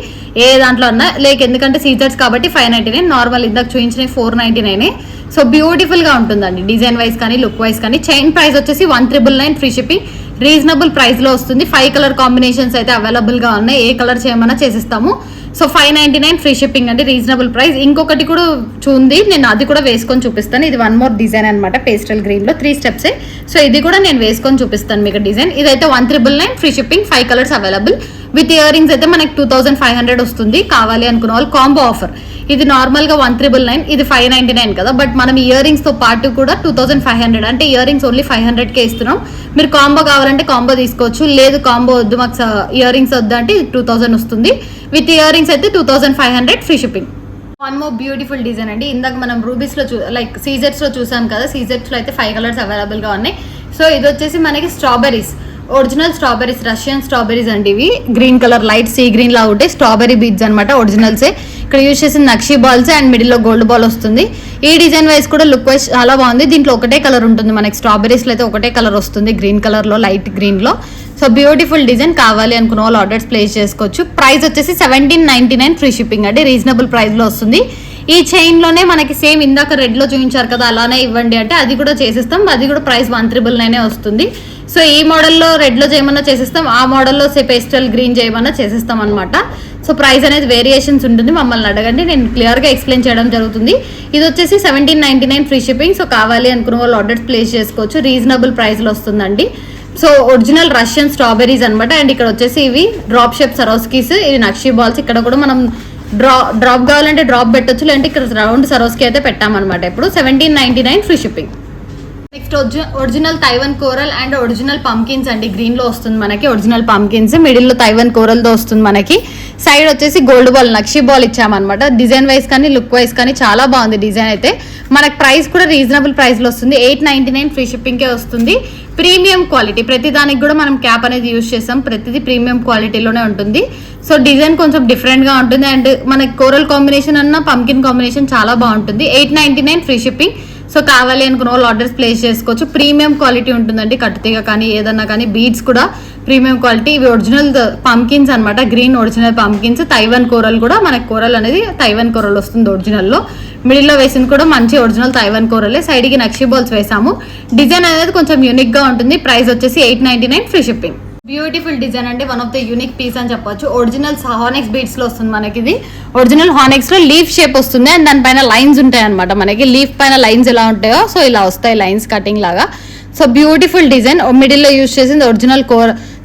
ఏ దాంట్లో అన్నా, లైక్ ఎందుకంటే సీజెడ్స్ కాబట్టి 599. నార్మల్ ఇందాక చూపించిన 499. సో బ్యూటిఫుల్గా ఉంటుందండి డిజైన్ వైజ్ కానీ లుక్ వైజ్ కానీ. చైన్ ప్రైస్ వచ్చేసి 1999 ఫ్రీ షిప్పింగ్, రీజనబుల్ ప్రైస్లో వస్తుంది. 5 కలర్ కాంబినేషన్స్ అయితే అవైలబుల్గా ఉన్నాయి, ఏ కలర్ చేయమన్నా చేసిస్తాము. సో 599 ఫ్రీ షిప్పింగ్ అండి, రీజనబుల్ ప్రైస్. ఇంకొకటి కూడా చూంది, నేను అది కూడా వేసుకొని చూపిస్తాను. ఇది 1 మోర్ డిజైన్ అనమాట, పేస్టల్ గ్రీన్లో 3 స్టెప్సే. సో ఇది కూడా నేను వేసుకొని చూపిస్తాను మీకు డిజైన్. ఇదైతే 1999 free shipping, 5 colours available. With ear rings అయితే మనకి 2500 వస్తుంది. కావాలి అనుకున్న వాళ్ళు కాంబో ఆఫర్. ఇది నార్మల్గా 1399, ఇది 599 కదా. బట్ మనం ఇయర్ రింగ్స్తో పాటు కూడా 2500, అంటే ఇయర్ రింగ్స్ ఓన్లీ 500కే ఇస్తున్నాం. మీరు కాంబో కావాలంటే కాంబో తీసుకోవచ్చు, లేదు కాంబో వద్దు మాకు ఇయర్ రింగ్స్ వద్దు అంటే 2000 వస్తుంది. విత్ ఇయర్ రింగ్స్ అయితే 2500 free shipping. One more beautiful design అండి. ఇందాక మనం రూబీస్లో లైక్ సీజెట్స్లో చూసాం కదా, సీజెట్స్లో అయితే 5 కలర్స్ అవైలబుల్గా ఉన్నాయి. సో ఇది వచ్చేసి మనకి strawberries, original strawberries, Russian strawberries అండి. ఇవి green colour light sea green లా ఉంటాయి, స్ట్రాబెరీ బీడ్స్ అనమాట, ఒరిజినల్సే. ఇక్కడ యూజ్ చేసిన నక్షి బాల్స్ అండ్ మిడిల్లో గోల్డ్ బాల్ వస్తుంది. ఈ డిజైన్ వైజ్ కూడా లుక్ వైజ్ చాలా బాగుంది. దీంట్లో ఒకటే కలర్ ఉంటుంది మనకి, స్ట్రాబెరీస్లో అయితే ఒకటే కలర్ వస్తుంది, గ్రీన్ కలర్లో, లైట్ గ్రీన్లో. సో బ్యూటిఫుల్ డిజైన్, కావాలి అనుకున్న వాళ్ళు ఆర్డర్స్ ప్లేస్ చేసుకోవచ్చు. ప్రైస్ వచ్చేసి 1799 ఫ్రీ షిప్పింగ్ అండి, రీజనబుల్ ప్రైస్లో వస్తుంది. ఈ చైన్లోనే మనకి సేమ్ ఇందాక రెడ్లో చూపించారు కదా, అలానే ఇవ్వండి అంటే అది కూడా చేసిస్తాం. అది కూడా ప్రైస్ 1399 వస్తుంది. సో ఈ మోడల్లో రెడ్లో చేయమన్నా చేసిస్తాం, ఆ మోడల్లో పేస్టల్ గ్రీన్ చేయమన్నా చేసిస్తాం అనమాట. సో ప్రైస్ అనేది వేరియేషన్స్ ఉంటుంది, మమ్మల్ని అడగండి, నేను క్లియర్గా ఎక్స్ప్లెయిన్ చేయడం జరుగుతుంది. ఇది వచ్చేసి 1799 ఫ్రీ షిప్పింగ్. సో కావాలి అనుకున్న వాళ్ళు ఆర్డర్స్ ప్లేస్ చేసుకోవచ్చు, రీజనబుల్ ప్రైస్లో వస్తుందండి. సో ఒరిజినల్ రష్యన్ స్ట్రాబెరీస్ అనమాట. అండ్ ఇక్కడ వచ్చేసి ఇవి డ్రాప్ షేప్ సరోస్కీస్, ఇది నక్షి బాల్స్. ఇక్కడ కూడా మనం డ్రాప్ కావాలంటే డ్రాప్ పెట్టొచ్చు, లేదంటే ఇక్కడ రౌండ్ సరోస్కి అయితే పెట్టామన్నమాట. ఇప్పుడు 1799 free shipping. Next original Taiwan coral and original pumpkins అండి, గ్రీన్లో వస్తుంది మనకి. ఒరిజినల్ పంకిన్స్, మిడిల్లో తైవన్ కోరల్తో వస్తుంది మనకి. సైడ్ వచ్చేసి గోల్డ్ బాల్, నక్షి బాల్ ఇచ్చామన్నమాట. డిజైన్ వైజ్ కానీ లుక్ వైజ్ కానీ చాలా బాగుంది డిజైన్ అయితే. మనకి ప్రైస్ కూడా రీజనబుల్ ప్రైస్లో వస్తుంది, 899 ఫ్రీ షిప్పింగ్కే వస్తుంది. ప్రీమియం క్వాలిటీ, ప్రతి దానికి కూడా మనం క్యాప్ అనేది యూజ్ చేస్తాం, ప్రతిదీ ప్రీమియం క్వాలిటీలోనే ఉంటుంది. సో డిజైన్ కొంచెం డిఫరెంట్గా ఉంటుంది. అండ్ మనకి కోరల్ కాంబినేషన్ అన్న పంకిన్ కాంబినేషన్ చాలా బాగుంటుంది. 899 ఫ్రీ షిప్పింగ్. సో కావాలి అనుకున్న వాళ్ళు ఆర్డర్స్ ప్లేస్ చేసుకోవచ్చు. ప్రీమియం క్వాలిటీ ఉంటుందండి, కట్టుతీగ కానీ ఏదన్నా కానీ, బీడ్స్ కూడా ప్రీమియం క్వాలిటీ. ఇవి ఒరిజినల్ పంకిన్స్ అనమాట, green original pumpkins. Taiwan coral కూడా మనకి, కోరల్ అనేది తైవన్ కోరల్ వస్తుంది ఒరిజినల్లో. మిడిల్లో వేసింది కూడా మంచి ఒరిజినల్ తైవన్ కోరలే. సైడ్కి నక్షి బాల్స్ వేసాము. డిజైన్ అనేది కొంచెం యూనిక్గా ఉంటుంది. ప్రైస్ వచ్చేసి 899 ఫ్రీ షిప్పింగ్. బ్యూటిఫుల్ డిజైన్ అంటే one of the unique piece అని చెప్పొచ్చు. ఒరిజినల్ హానెక్స్ బీడ్స్ లో వస్తుంది మనకి. ఇది ఒరిజినల్ హానెక్స్ లో లీఫ్ షేప్ వస్తుంది, అండ్ దానిపైన లైన్స్ ఉంటాయి అనమాట. మనకి లీఫ్ పైన లైన్స్ ఎలా ఉంటాయో సో ఇలా వస్తాయి, లైన్స్ కటింగ్ లాగా. So beautiful design. మిడిల్లో యూజ్ చేసింది ఒరిజినల్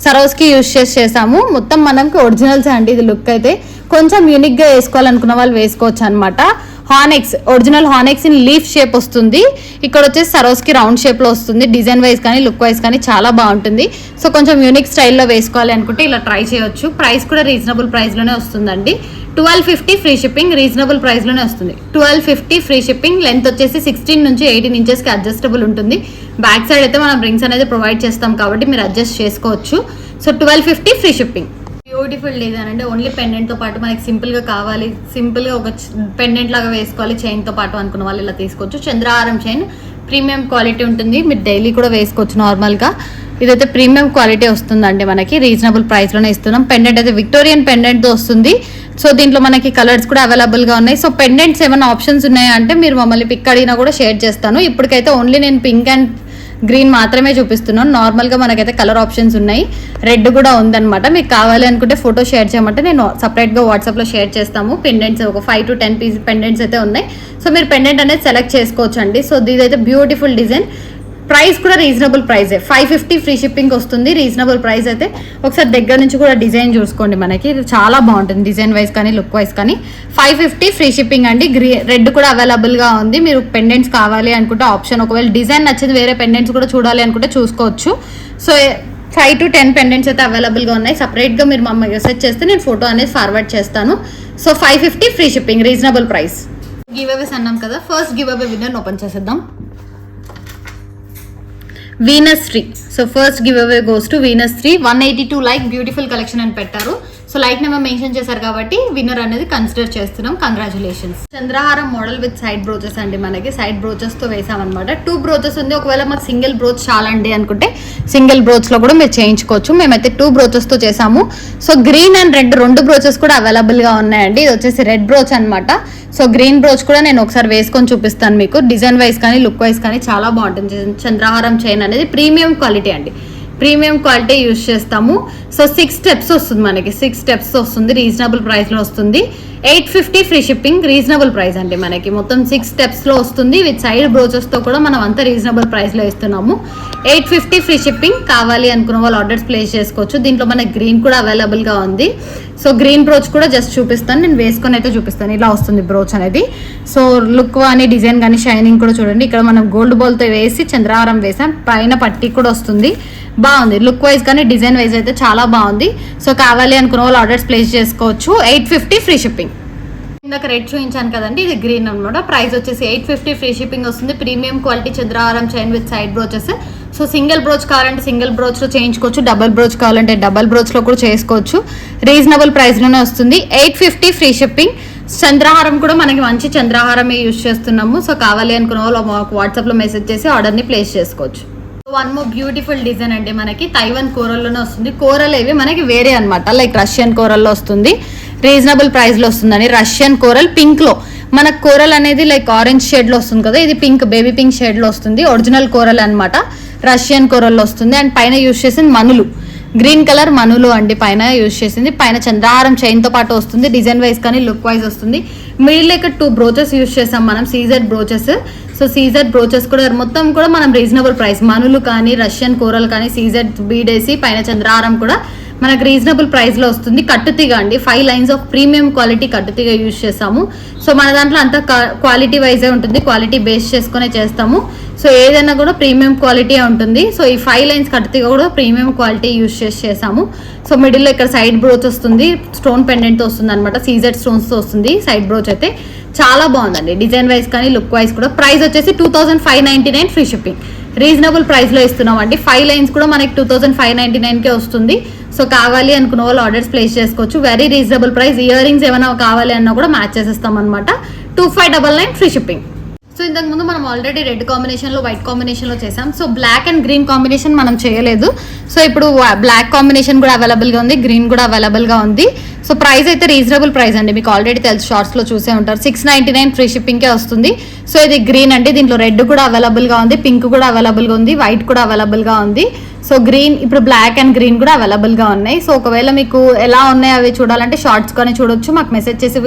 సరోస్కి యూజ్ చేసాము. మొత్తం మనకి ఒరిజినల్స్ అండి. ఇది లుక్ అయితే కొంచెం యూనిక్ గా వేసుకోవాలనుకున్న వాళ్ళు వేసుకోవచ్చు అనమాట. హానెక్స్, ఒరిజినల్ హానెక్స్ ఇన్ లీఫ్ షేప్ వస్తుంది. ఇక్కడ వచ్చేసి సరోస్కి రౌండ్ షేప్లో వస్తుంది. డిజైన్ వైజ్ కానీ లుక్ వైజ్ కానీ చాలా బాగుంటుంది. సో కొంచెం యూనిక్ స్టైల్లో వేసుకోవాలి అనుకుంటే ఇలా ట్రై చేయొచ్చు. ప్రైస్ కూడా రీజనబుల్ ప్రైస్లోనే వస్తుందండి. 1250 ఫ్రీ షిప్పింగ్, రీజనబుల్ ప్రైస్లోనే వస్తుంది. 1250 ఫ్రీ షిప్పింగ్. లెంత్ వచ్చేసి 16 నుంచి 18 ఇంచెస్కి అడ్జస్టబుల్ ఉంటుంది. బ్యాక్ సైడ్ అయితే మనం రింగ్స్ అనేది ప్రొవైడ్ చేస్తాం కాబట్టి మీరు అడ్జస్ట్ చేసుకోవచ్చు. So 1250 free shipping. Beautiful design అంటే ఓన్లీ పెండెంట్తో పాటు మనకి సింపుల్గా కావాలి, సింపుల్గా ఒక పెండెంట్ లాగా వేసుకోవాలి చైన్తో పాటు అనుకున్న వాళ్ళు ఇలా తీసుకోవచ్చు. చంద్రహారం చైన్ ప్రీమియం క్వాలిటీ ఉంటుంది, మీరు డైలీ కూడా వేసుకోవచ్చు నార్మల్గా. ఇదైతే ప్రీమియం క్వాలిటీ వస్తుందండి మనకి, రీజనబుల్ ప్రైస్లోనే ఇస్తున్నాం. పెండెంట్ అయితే విక్టోరియన్ పెండెంట్తో వస్తుంది. సో దీంట్లో మనకి కలర్స్ కూడా అవైలబుల్గా ఉన్నాయి. సో పెండెంట్స్ ఏమైనా ఆప్షన్స్ ఉన్నాయంటే మీరు మమ్మల్ని పిక్ అడిగినా కూడా షేర్ చేస్తాను. ఇప్పటికైతే ఓన్లీ నేను పింక్ అండ్ గ్రీన్ మాత్రమే చూపిస్తున్నాను. నార్మల్గా మనకైతే కలర్ ఆప్షన్స్ ఉన్నాయి, రెడ్ కూడా ఉందన్నమాట. మీకు కావాలి అనుకుంటే ఫోటో షేర్ చేయమంటే నేను సపరేట్గా వాట్సాప్లో షేర్ చేస్తాము. పెండెంట్స్ ఒక 5 to 10 పీస్ పెండెంట్స్ అయితే ఉన్నాయి. సో మీరు పెండెంట్ అనేది సెలెక్ట్ చేసుకోవచ్చు అండి. సో ఇదైతే బ్యూటిఫుల్ డిజైన్. ప్రైస్ కూడా రీజనబుల్ ప్రైజే, 550 ఫ్రీ షిప్పింగ్ వస్తుంది. రీజనబుల్ ప్రైస్ అయితే ఒకసారి దగ్గర నుంచి కూడా డిజైన్ చూసుకోండి, మనకి ఇది చాలా బాగుంటుంది డిజైన్ వైజ్ కానీ లుక్ వైజ్ కానీ. 550 ఫ్రీ షిప్పింగ్ అండి. రెడ్ కూడా అవైలబుల్గా ఉంది. మీరు పెండెంట్స్ కావాలి అనుకుంటే ఆప్షన్, ఒకవేళ డిజైన్ నచ్చింది వేరే పెండెంట్స్ కూడా చూడాలి అనుకుంటే చూసుకోవచ్చు. సో 5 to 10 పెండెంట్స్ అయితే అవైలబుల్గా ఉన్నాయి. సపరేట్గా మీరు మమ్మల్ని మెసేజ్ చేస్తే నేను ఫోటో అనేది ఫార్వర్డ్ చేస్తాను. So 550 free shipping, reasonable price. Giveaways అన్నాం కదా, first giveaway winner open చేసేద్దాం. Venus Shri. So first giveaway goes to Venus Shri. 182 like, beautiful collection అని పెట్టారు. సో లైక్ నెంబర్ మెన్షన్ చేశారు కాబట్టి విన్నర్ అనేది కన్సిడర్ చేస్తున్నాం. Congratulations. Chandraharam model with side brooches అండి, మనకి సైడ్ బ్రోచెస్ తో వేసామన్నమాట. 2 బ్రోచెస్ ఉంది. ఒకవేళ మాకు సింగిల్ బ్రోచ్ చాలండి అనుకుంటే సింగిల్ బ్రోచ్ లో కూడా మీరు చేయించుకోవచ్చు. మేమైతే 2 బ్రోచెస్ తో చేసాము. So green and red 2 brooches కూడా అవైలబుల్ గా ఉన్నాయండి. ఇది వచ్చేసి రెడ్ బ్రోచ్ అనమాట. సో గ్రీన్ బ్రోచ్ కూడా నేను ఒకసారి వేసుకొని చూపిస్తాను మీకు. డిజైన్ వైజ్ కానీ లుక్ వైజ్ కానీ చాలా బాగుంటుంది. చంద్రహారం చైన్ అనేది ప్రీమియం క్వాలిటీ అండి, ప్రీమియం క్వాలిటీ యూజ్ చేస్తాము. సో 6 స్టెప్స్ వస్తుంది మనకి, 6 స్టెప్స్ వస్తుంది, రీజనబుల్ ప్రైస్లో వస్తుంది. 850 ఫ్రీ షిప్పింగ్, రీజనబుల్ ప్రైస్ అండి మనకి. మొత్తం 6 స్టెప్స్లో వస్తుంది విత్ సైడ్ బ్రోచెస్తో కూడా మనం అంతా రీజనబుల్ ప్రైస్లో ఇస్తున్నాము. 850 ఫ్రీ షిప్పింగ్. కావాలి అనుకున్న వాళ్ళు ఆర్డర్స్ ప్లేస్ చేసుకోవచ్చు. దీంట్లో మనకి గ్రీన్ కూడా అవైలబుల్గా ఉంది. సో గ్రీన్ బ్రోచ్ కూడా జస్ట్ చూపిస్తాను, నేను వేసుకొని అయితే చూపిస్తాను. ఇలా వస్తుంది బ్రోచ్ అనేది. సో లుక్ కానీ డిజైన్ కానీ షైనింగ్ కూడా చూడండి. ఇక్కడ మనం గోల్డ్ బాల్తో వేసి చంద్రహారం వేసాం, పైన పట్టి కూడా వస్తుంది. బాగుంది లుక్ వైజ్ కానీ డిజైన్ వైజ్ అయితే చాలా బాగుంది. సో కావాలి అనుకున్న వాళ్ళు ఆర్డర్స్ ప్లేస్ చేసుకోవచ్చు. 850 ఫ్రీ షిప్పింగ్. ఇందాక రెడ్ చూపించాను కదండి, ఇది గ్రీన్ అనమాట. ప్రైస్ వచ్చేసి 850 ఫ్రీ షిప్పింగ్ వస్తుంది. Premium quality chandraharam chain with side brooches. So single brooch కావాలంటే సింగిల్ బ్రోచ్లో చేయించుకోవచ్చు, డబల్ బ్రోచ్ కావాలంటే డబల్ బ్రోచ్లో కూడా చేసుకోవచ్చు. రీజనబుల్ ప్రైస్లోనే వస్తుంది. 850 ఫ్రీ షిప్పింగ్. చంద్రహారం కూడా మనకి మంచి చంద్రహారమే యూజ్ చేస్తున్నాము. సో కావాలి అనుకున్న వాళ్ళు మాకు వాట్సాప్లో మెసేజ్ చేసి ఆర్డర్ని ప్లేస్ చేసుకోవచ్చు. వన్ మోర్ బ్యూటిఫుల్ డిజైన్ అండి, మనకి తైవాన్ కోరల్లోనే వస్తుంది. కోరల్ ఏవి మనకి వేరే అనమాట, లైక్ రష్యన్ కోరల్లో వస్తుంది. రీజనబుల్ ప్రైస్లో వస్తుందండి. రష్యన్ కోరల్ పింక్లో, మనకు కోరల్ అనేది లైక్ ఆరెంజ్ షేడ్లో వస్తుంది కదా, ఇది పింక్, బేబీ పింక్ షేడ్లో వస్తుంది. ఒరిజినల్ కోరల్ అనమాట, రష్యన్ కోరల్లో వస్తుంది. అండ్ పైన యూజ్ చేసింది మనులు, గ్రీన్ కలర్ మనులు అండి పైన యూజ్ చేసింది. పైన చంద్రహారం చైన్తో పాటు వస్తుంది. డిజైన్ వైజ్ కానీ లుక్ వైజ్ వస్తుంది. మిడిల్ ఇక్కడ 2 బ్రోచెస్ యూజ్ చేసాం మనం, CZ brooches. So CZ brooches కూడా మొత్తం కూడా మనం రీజనబుల్ ప్రైస్, మనులు కానీ రష్యన్ కోరల్ కానీ సీజెడ్ బీడేసి పైన చంద్రహారం కూడా మనకు రీజనబుల్ ప్రైస్లో వస్తుంది. కట్టుతీగ అండి, 5 లైన్స్ ఆఫ్ ప్రీమియం క్వాలిటీ కట్టుతీగ యూజ్ చేస్తాము. సో మన దాంట్లో అంతా క్వాలిటీ వైజే ఉంటుంది, క్వాలిటీ బేస్ చేసుకునే చేస్తాము. సో ఏదైనా కూడా ప్రీమియం క్వాలిటీ ఉంటుంది. సో ఈ 5 లైన్స్ కట్టుతీగ కూడా ప్రీమియం క్వాలిటీ యూజ్ చేసాము. సో మిడిల్లో ఇక్కడ సైడ్ బ్రోచ్ వస్తుంది, స్టోన్ పెండెంట్తో వస్తుంది అనమాట, సీజెడ్ స్టోన్స్తో వస్తుంది సైడ్ బ్రోచ్ అయితే. చాలా బాగుందండి డిజైన్ వైజ్ కానీ లుక్ వైజ్ కూడా. ప్రైస్ వచ్చేసి 2599 ఫ్రీ షిప్పింగ్. రీజనబుల్ ప్రైస్లో ఇస్తున్నాం అండి. 5 లైన్స్ కూడా మనకి 2599కే వస్తుంది. సో కావాలి అనుకున్న వాళ్ళు ఆర్డర్స్ ప్లేస్ చేసుకోవచ్చు. Very reasonable price. Ear rings ఏమైనా కావాలి అన్నా కూడా మ్యాచ్ చేసేస్తాం అనమాట. 2599 ఫ్రీ షిప్పింగ్. సో ఇంతకుముందు మనం ఆల్రెడీ రెడ్ కాంబినేషన్లో వైట్ కాంబినేషన్లో చేసాం. So black and green combination మనం చేయలేదు. సో ఇప్పుడు బ్లాక్ కాంబినేషన్ కూడా అవైలబుల్గా ఉంది, గ్రీన్ కూడా అవైలబుల్గా ఉంది. సో ప్రైస్ అయితే రీజనబుల్ ప్రైస్ అండి, మీకు ఆల్రెడీ తెలుసు, షార్ట్స్లో చూసే ఉంటారు. 699 ఫ్రీ షిప్పింగ్కే వస్తుంది. సో ఇది గ్రీన్ అండి, దీంట్లో రెడ్ కూడా అవైలబుల్గా ఉంది, పింక్ కూడా అవైలబుల్గా ఉంది, వైట్ కూడా అవైలబుల్గా ఉంది. సో గ్రీన్, ఇప్పుడు బ్లాక్ అండ్ గ్రీన్ కూడా అవైలబుల్గా ఉన్నాయి. సో ఒకవేళ మీకు ఎలా ఉన్నాయి అవి చూడాలంటే షార్ట్స్ కానీ చూడొచ్చు, మాకు మెసేజ్ చేసి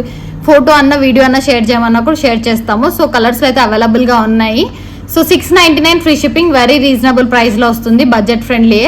ఫోటో అన్న వీడియో అన్న షేర్ చేయమన్నా కూడా షేర్ చేస్తాము. సో కలర్స్ అయితే అవైలబుల్గా ఉన్నాయి. So 699 free shipping, very reasonable ప్రైస్లో వస్తుంది, budget friendly.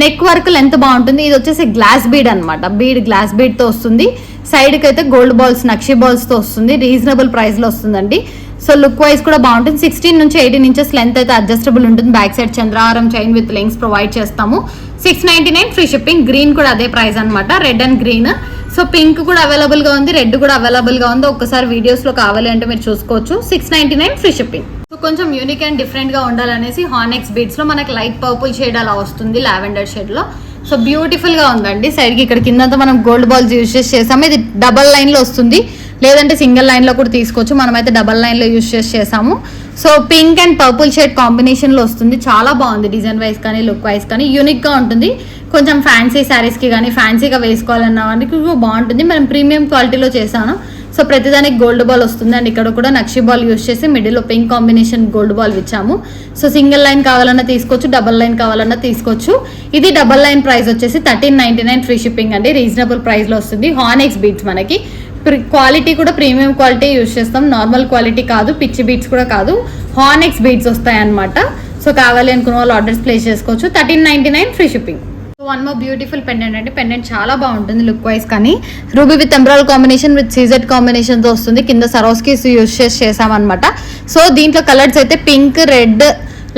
Neck work length బాగుంటుంది. ఇది వచ్చేసి గ్లాస్ బీడ్ అనమాట, బీడ్ గ్లాస్ బీడ్తో వస్తుంది. సైడ్కి అయితే గోల్డ్ బాల్స్, నక్షి బాల్స్తో వస్తుంది. రీజనబుల్ ప్రైస్లో వస్తుందండి. సో లుక్ వైజ్ కూడా బాగుంటుంది. 16 నుంచి 18 ఇంచెస్ లెంత్ అయితే అడ్జస్టబుల్ ఉంటుంది. Back side chandraharam chain with links provide చేస్తాము. 699 ఫ్రీ షిప్పింగ్. గ్రీన్ కూడా అదే ప్రైస్ అనమాట, red and green. So pink కూడా అవైలబుల్గా ఉంది, రెడ్ కూడా అవైలబుల్గా ఉంది. ఒక్కసారి వీడియోస్లో కావాలి అంటే మీరు చూసుకోవచ్చు. 699 ఫ్రీ షిప్పింగ్. సో కొంచెం యూనిక్ అండ్ డిఫరెంట్గా ఉండాలనేసి హానెక్స్ బీడ్స్లో మనకి లైట్ పర్పుల్ షేడ్ అలా వస్తుంది, లావెండర్ షేడ్లో. సో బ్యూటిఫుల్గా ఉందండి. సైడ్కి ఇక్కడ కిందంతా మనం గోల్డ్ బాల్స్ యూజ్ చేసాము. ఇది డబల్ లైన్లో వస్తుంది, లేదంటే సింగిల్ లైన్లో కూడా తీసుకోవచ్చు. మనమైతే డబల్ లైన్లో యూజ్ చేసాము. So pink and purple shade కాంబినేషన్లో వస్తుంది. చాలా బాగుంది డిజైన్ వైజ్ కానీ లుక్ వైజ్ కానీ, యూనిక్గా ఉంటుంది. కొంచెం ఫ్యాన్సీ శారీస్కి కానీ ఫ్యాన్సీగా వేసుకోవాలన్న వాటికి బాగుంటుంది. మనం ప్రీమియం క్వాలిటీలో చేశాను. సో ప్రతిదానికి గోల్డ్ బాల్ వస్తుంది. అండ్ ఇక్కడ కూడా నక్షి బాల్ యూజ్ చేసి మిడిల్లో పింక్ కాంబినేషన్ గోల్డ్ బాల్ ఇచ్చాము. సో సింగిల్ లైన్ కావాలన్నా తీసుకోవచ్చు, డబల్ లైన్ కావాలన్నా తీసుకోవచ్చు. ఇది డబల్ లైన్ ప్రైస్ వచ్చేసి 1399 ఫ్రీ షిప్పింగ్ అండి, రీజనబుల్ ప్రైస్లో వస్తుంది. హానెక్స్ బీట్స్ మనకి క్వాలిటీ కూడా ప్రీమియం క్వాలిటీ యూజ్ చేస్తాం, నార్మల్ క్వాలిటీ కాదు, పిచ్చి బీట్స్ కూడా కాదు, హానెక్స్ బీట్స్ వస్తాయి అనమాట. సో కావాలి అనుకున్న వాళ్ళు ఆర్డర్స్ ప్లేస్ చేసుకోవచ్చు. 1399 free shipping. One more beautiful pendant అండి. పెండెంట్ చాలా బాగుంటుంది లుక్ వైజ్ కానీ. రూబీ విత్ ఎంబ్రాయిల్ కాంబినేషన్ విత్ సీజెడ్ కాంబినేషన్తో వస్తుంది. కింద సరోస్కీస్ యూజ్ చేసామన్నమాట. సో దీంట్లో కలర్స్ అయితే పింక్, రెడ్,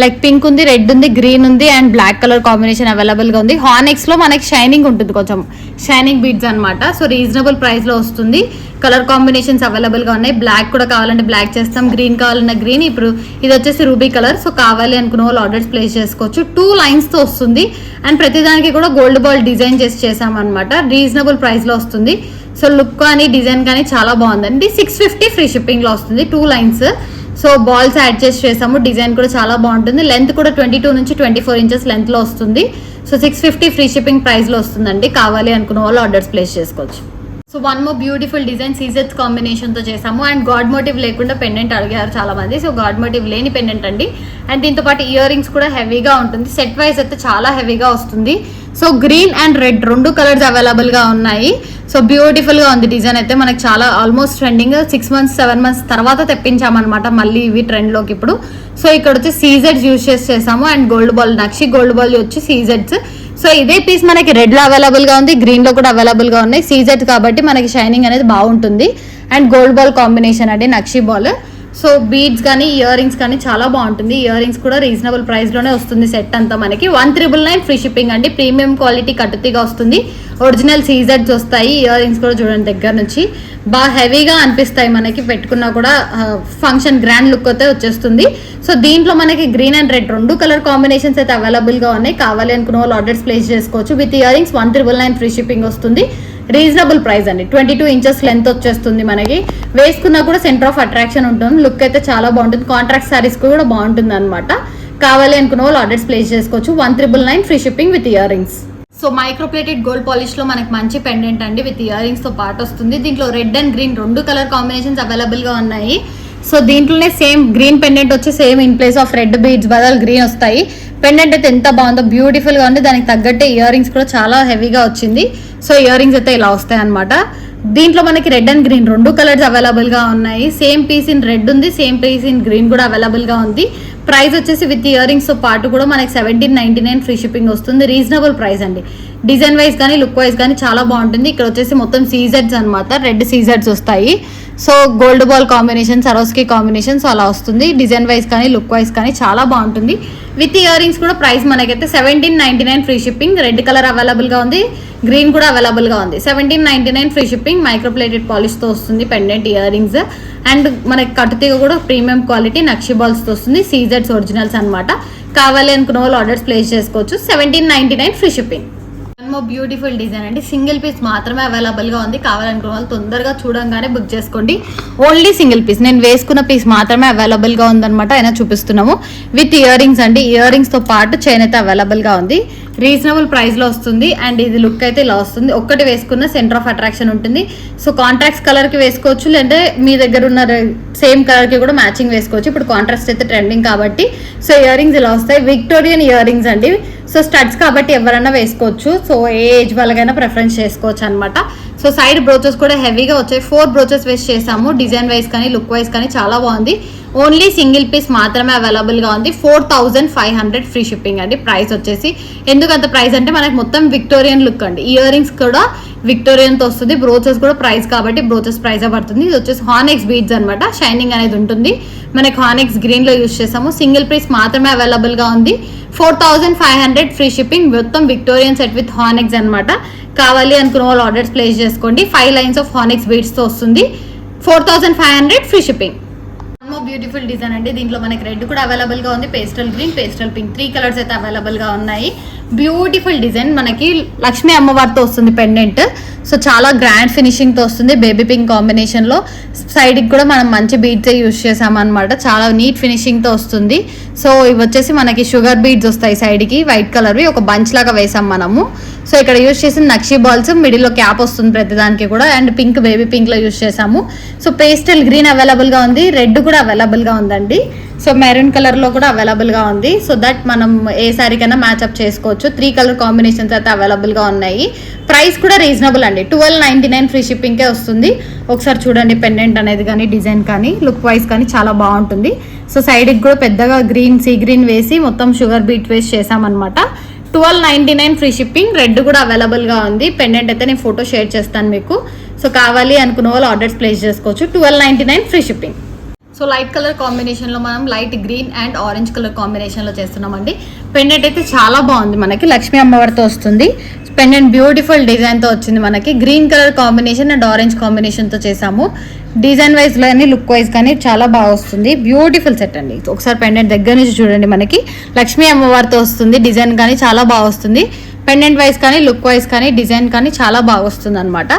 లైక్ పింక్ ఉంది, రెడ్ ఉంది, గ్రీన్ ఉంది అండ్ బ్లాక్ కలర్ కాంబినేషన్ అవైలబుల్గా ఉంది. హానెక్స్లో మనకి షైనింగ్ ఉంటుంది, కొంచెం షైనింగ్ బీడ్స్ అనమాట. సో రీజనబుల్ ప్రైస్లో వస్తుంది. కలర్ కాంబినేషన్స్ అవైలబుల్గా ఉన్నాయి. బ్లాక్ కూడా కావాలంటే బ్లాక్ చేస్తాం, గ్రీన్ కావాలన్నా గ్రీన్. ఇప్పుడు ఇది వచ్చేసి రూబీ కలర్. సో కావాలి అనుకున్న వాళ్ళు ఆర్డర్స్ ప్లేస్ చేసుకోవచ్చు. 2 లైన్స్తో వస్తుంది అండ్ ప్రతిదానికి కూడా గోల్డ్ బాల్ డిజైన్ చేసామన్నమాట. రీజనబుల్ ప్రైస్లో వస్తుంది. సో లుక్ కానీ డిజైన్ కానీ చాలా బాగుందండి. 650 ఫ్రీ షిప్పింగ్లో వస్తుంది. 2 లైన్స్. సో బాల్స్ యాడ్ చేసాము. డిజైన్ కూడా చాలా బాగుంటుంది. లెంత్ కూడా 22 నుంచి 24 ఇంచెస్ లెంత్లో వస్తుంది. సో 650 ఫ్రీ షిప్పింగ్ ప్రైస్లో వస్తుందండి. కావాలి అనుకున్న వాళ్ళు ఆర్డర్స్ ప్లేస్ చేసుకోవచ్చు. So one more beautiful design సీజెట్స్ కాంబినేషన్ తో చేసాము. అండ్ గాడ్ మోటివ్ లేకుండా పెండెంట్ అడిగారు చాలా మంది. సో గాడ్ మోటివ్ లేని పెండెంట్ అండి. అండ్ దీంతో పాటు ఇయర్ రింగ్స్ కూడా హెవీగా ఉంటుంది. సెట్ వైజ్ అయితే చాలా హెవీగా వస్తుంది. So green and red 2 colours available గా ఉన్నాయి. సో బ్యూటిఫుల్ గా ఉంది డిజైన్ అయితే. మనకి చాలా ఆల్మోస్ట్ ట్రెండింగ్ 6 months 7 months తర్వాత తెప్పించామన్నమాట మళ్ళీ ఇవి ట్రెండ్ లోకి ఇప్పుడు. సో ఇక్కడ వచ్చి సీజెడ్స్ యూజ్ చేసాము. And gold ball nakshi gold ball వచ్చి సీజెడ్స్. సో ఇదే పీస్ మనకి రెడ్ లో అవైలబుల్ గా ఉంది, గ్రీన్ లో కూడా అవైలబుల్ గా ఉన్నాయి. సీజెడ్ కాబట్టి మనకి షైనింగ్ అనేది బాగుంటుంది. అండ్ గోల్డ్ బాల్ కాంబినేషన్ అండి నక్షి బాల్. సో బీడ్స్ కానీ ఇయర్ రింగ్స్ కానీ చాలా బాగుంటుంది. ఇయర్ రింగ్స్ కూడా రీజనబుల్ ప్రైస్ లోనే వస్తుంది. సెట్ అంతా మనకి 1999 ఫ్రీ షిప్పింగ్ అండి. ప్రీమియం క్వాలిటీ కట్టుతీగా వస్తుంది. ఒరిజినల్ సీజెడ్స్ వస్తాయి. ఇయర్ రింగ్స్ కూడా చూడండి దగ్గర నుంచి బాగా హెవీగా అనిపిస్తాయి మనకి. పెట్టుకున్నా కూడా ఫంక్షన్ గ్రాండ్ లుక్ అయితే వచ్చేస్తుంది. సో దీంట్లో మనకి green and red 2 colour combinations అయితే అవైలబుల్ గా ఉన్నాయి. కావాలి అనుకున్న వాళ్ళు ఆర్డర్స్ ప్లేస్ చేసుకోవచ్చు. With ear rings 1999 free shipping వస్తుంది. రీజనబుల్ ప్రైస్ అండి. 22 inches లెంత్ వచ్చేస్తుంది మనకి. వేసుకున్నా కూడా సెంటర్ ఆఫ్ అట్రాక్షన్ ఉంటుంది. లుక్ అయితే చాలా బాగుంటుంది. కాంట్రాక్ట్ సారీస్ కూడా బాగుంటుంది అనమాట. కావాలి అనుకున్న వాళ్ళు ఆర్డర్స్ ప్లేస్ చేసుకోవచ్చు. 1999 free shipping with ear rings. So micro plated gold polish లో మనకి మంచి పెండెంట్ అండి విత్ ఇయర్ రింగ్స్ తో పాటు వస్తుంది. దీంట్లో red and green 2 colour combinations available గా ఉన్నాయి. సో దీంట్లోనే సేమ్ గ్రీన్ పెండెంట్ వచ్చి same in place of red beads బదులు గ్రీన్ వస్తాయి. పెండెంట్ అయితే ఎంత బాగుందో, బ్యూటిఫుల్ గా ఉంది. దానికి తగ్గట్టే ఇయర్ రింగ్స్ కూడా చాలా హెవీగా వచ్చింది. సో ఇయర్ రింగ్స్ అయితే ఇలా వస్తాయి అనమాట. దీంట్లో మనకి red and green 2 colours available గా ఉన్నాయి. సేమ్ పీస్ ఇన్ రెడ్ ఉంది, సేమ్ పీస్ ఇన్ గ్రీన్ కూడా అవైలబుల్ గా ఉంది. ప్రైస్ వచ్చేసి విత్ ఇయర్ రింగ్స్ తో పాటు కూడా మనకి 1799 ఫ్రీ షిప్పింగ్ వస్తుంది. రీజనబుల్ ప్రైస్ అండి. డిజైన్ వైజ్ కానీ లుక్ వైజ్ కానీ చాలా బాగుంటుంది. ఇక్కడ వచ్చేసి మొత్తం సీజెడ్స్ అనమాట. రెడ్ సీజెడ్స్ వస్తాయి. So gold ball combination, సరోస్కి combination, so అలా వస్తుంది. డిజైన్ వైజ్ కానీ లుక్ వైజ్ కానీ చాలా బాగుంటుంది. విత్ ఇయర్ రింగ్స్ కూడా ప్రైస్ మనకైతే 1799 free shipping. Red colour available గా ఉంది, గ్రీన్ కూడా అవైలబుల్ గా ఉంది. 1799 ఫ్రీ షిప్పింగ్. మైక్రోప్లేటెడ్ పాలిష్ తో వస్తుంది పెండెంట్ ఇయర్ రింగ్స్. అండ్ మనకి కట్టుతీగ కూడా ప్రీమియం క్వాలిటీ నక్షి బాల్స్ తో వస్తుంది. సీజెడ్స్ ఒరిజినల్స్ అనమాట. కావాలి అనుకున్న వాళ్ళు ఆర్డర్స్ ప్లేస్ చేసుకోవచ్చు. 1799 ఫ్రీ షిప్పింగ్. బ్యూటిఫుల్ డిజైన్ అండి. సింగిల్ పీస్ మాత్రమే అవైలబుల్ గా ఉంది. కావాలనుకున్న వాళ్ళు తొందరగా చూడంగానే బుక్ చేసుకోండి. Only single piece. నేను వేసుకున్న పీస్ మాత్రమే అవైలబుల్ గా ఉందన్నమాట. అయినా చూపిస్తున్నాము. విత్ ఇయర్ రింగ్స్ అండి. ఇయర్ రింగ్స్ తో పాటు చైన్ అయితే అవైలబుల్ గా ఉంది. రీజనబుల్ ప్రైస్ లో వస్తుంది. అండ్ ఇది లుక్ అయితే ఇలా వస్తుంది. ఒక్కటి వేసుకున్న సెంటర్ ఆఫ్ అట్రాక్షన్ ఉంటుంది. సో కాంట్రాక్ట్ కలర్ కి వేసుకోవచ్చు, లేదంటే మీ దగ్గర ఉన్న సేమ్ కలర్ కి కూడా మ్యాచింగ్ వేసుకోవచ్చు. ఇప్పుడు కాంట్రాస్ట్ అయితే ట్రెండింగ్ కాబట్టి సో ఇయర్ రింగ్స్ ఇలా వస్తాయి. విక్టోరియన్ ఇయర్ రింగ్స్ అండి. సో స్టడ్స్ కాబట్టి ఎవరైనా వేసుకోవచ్చు. సో ఏ ఏజ్ వాళ్ళకైనా ప్రిఫరెన్స్ చేసుకోవచ్చు అనమాట. సో సైడ్ బ్రోచెస్ కూడా హెవీగా వచ్చాయి. 4 బ్రోచెస్ వేస్ట్ చేసాము. డిజైన్ వైజ్ కానీ లుక్ వైజ్ కానీ చాలా బాగుంది. ఓన్లీ సింగిల్ పీస్ మాత్రమే అవైలబుల్ గా ఉంది. 4500 ఫ్రీ షిప్పింగ్ అండి. ప్రైస్ వచ్చేసి ఎందుకంత ప్రైస్ అంటే మనకి మొత్తం విక్టోరియన్ లుక్ అండి. ఇయర్ రింగ్స్ కూడా విక్టోరియన్ తో వస్తుంది. బ్రోచెస్ కూడా ప్రైస్ కాబట్టి బ్రోచెస్ ప్రైస్ పడుతుంది. ఇది వచ్చేసి హానెక్స్ బీడ్స్ అనమాట. షైనింగ్ అనేది ఉంటుంది. మనకి హానెక్స్ గ్రీన్ లో యూజ్ చేసాము. సింగిల్ పీస్ మాత్రమే అవైలబుల్ గా ఉంది. 4500 ఫ్రీ షిప్పింగ్. మొత్తం విక్టోరియన్ సెట్ విత్ హానెక్స్ అనమాట. కావాలి అనుకున్న వాళ్ళు ఆర్డర్స్ ప్లేస్ చేసుకోండి. 5 లైన్స్ ఆఫ్ హానెక్స్ బీడ్స్ తో వస్తుంది. 4500 ఫ్రీ షిప్పింగ్. బ్యూటిఫుల్ డిజైన్ అండి. దీంట్లో మనకి రెడ్ కూడా అవైలబుల్ గా ఉంది. Pastel green, pastel pink 3 colours అయితే అవైలబుల్ గా ఉన్నాయి. Beautiful design. మనకి లక్ష్మీ అమ్మవారితో వస్తుంది పెండెంట్. సో చాలా గ్రాండ్ ఫినిషింగ్ తో వస్తుంది. బేబీ పింక్ కాంబినేషన్ లో సైడ్ కి కూడా మనం మంచి బీడ్స్ యూజ్ చేసామన్నమాట. చాలా నీట్ ఫినిషింగ్ తో వస్తుంది. సో ఇవి వచ్చేసి మనకి షుగర్ బీడ్స్ వస్తాయి సైడ్ కి, వైట్ కలర్ వి ఒక బంచ్ లాగా వేసాం మనము. సో ఇక్కడ యూజ్ చేసిన నక్షి బాల్స్, మిడిల్ లో క్యాప్ వస్తుంది ప్రతిదానికి కూడా. అండ్ పింక్ బేబీ పింక్ లో యూజ్ చేసాము. సో పేస్టల్ గ్రీన్ అవైలబుల్ గా ఉంది. రెడ్ కూడా అవైలబుల్ గా ఉందండి. సో మెరూన్ కలర్ లో కూడా అవైలబుల్ గా ఉంది. సో దట్ మనం ఏ సారీ కన్నా మ్యాచ్అప్ చేసుకోవచ్చు. 3 కలర్ కాంబినేషన్స్ అయితే అవైలబుల్ గా ఉన్నాయి. ప్రైస్ కూడా రీజనబుల్ అండి. 1299 ఫ్రీ షిప్పింగ్ కే వస్తుంది. ఒకసారి చూడండి పెండెంట్ అనేది కానీ డిజైన్ కానీ లుక్ వైజ్ కానీ చాలా బాగుంటుంది. సో సైడ్ కి కూడా పెద్దగా గ్రీన్ సీ గ్రీన్ వేసి మొత్తం షుగర్ బీట్ వేసి చేసామన్నమాట. 1299 ఫ్రీ షిప్పింగ్. రెడ్ కూడా అవైలబుల్ గా ఉంది. పెండెంట్ అయితే నేను ఫోటో షేర్ చేస్తాను మీకు. సో కావాలి అనుకున్న వాళ్ళు ఆర్డర్స్ ప్లేస్ చేసుకోవచ్చు. 1299 free shipping. So light colour combination లో మనం light green and orange colour combination లో చేస్తున్నామండి. పెండెంట్ అయితే చాలా బాగుంది. మనకి లక్ష్మీ అమ్మవారితో వస్తుంది. పెండెంట్ బ్యూటిఫుల్ డిజైన్ తో వచ్చింది. మనకి green colour combination and orange combination తో చేసాము. డిజైన్ వైజ్ కానీ లుక్ వైజ్ కానీ చాలా బాగా వస్తుంది. బ్యూటిఫుల్ సెట్ అండి. ఒకసారి పెండెంట్ దగ్గర నుంచి చూడండి. మనకి లక్ష్మీ అమ్మవారితో వస్తుంది. డిజైన్ కానీ చాలా బాగా వస్తుంది. పెండెంట్ వైజ్ కానీ లుక్ వైజ్ కానీ డిజైన్ కానీ చాలా బాగా వస్తుంది అనమాట.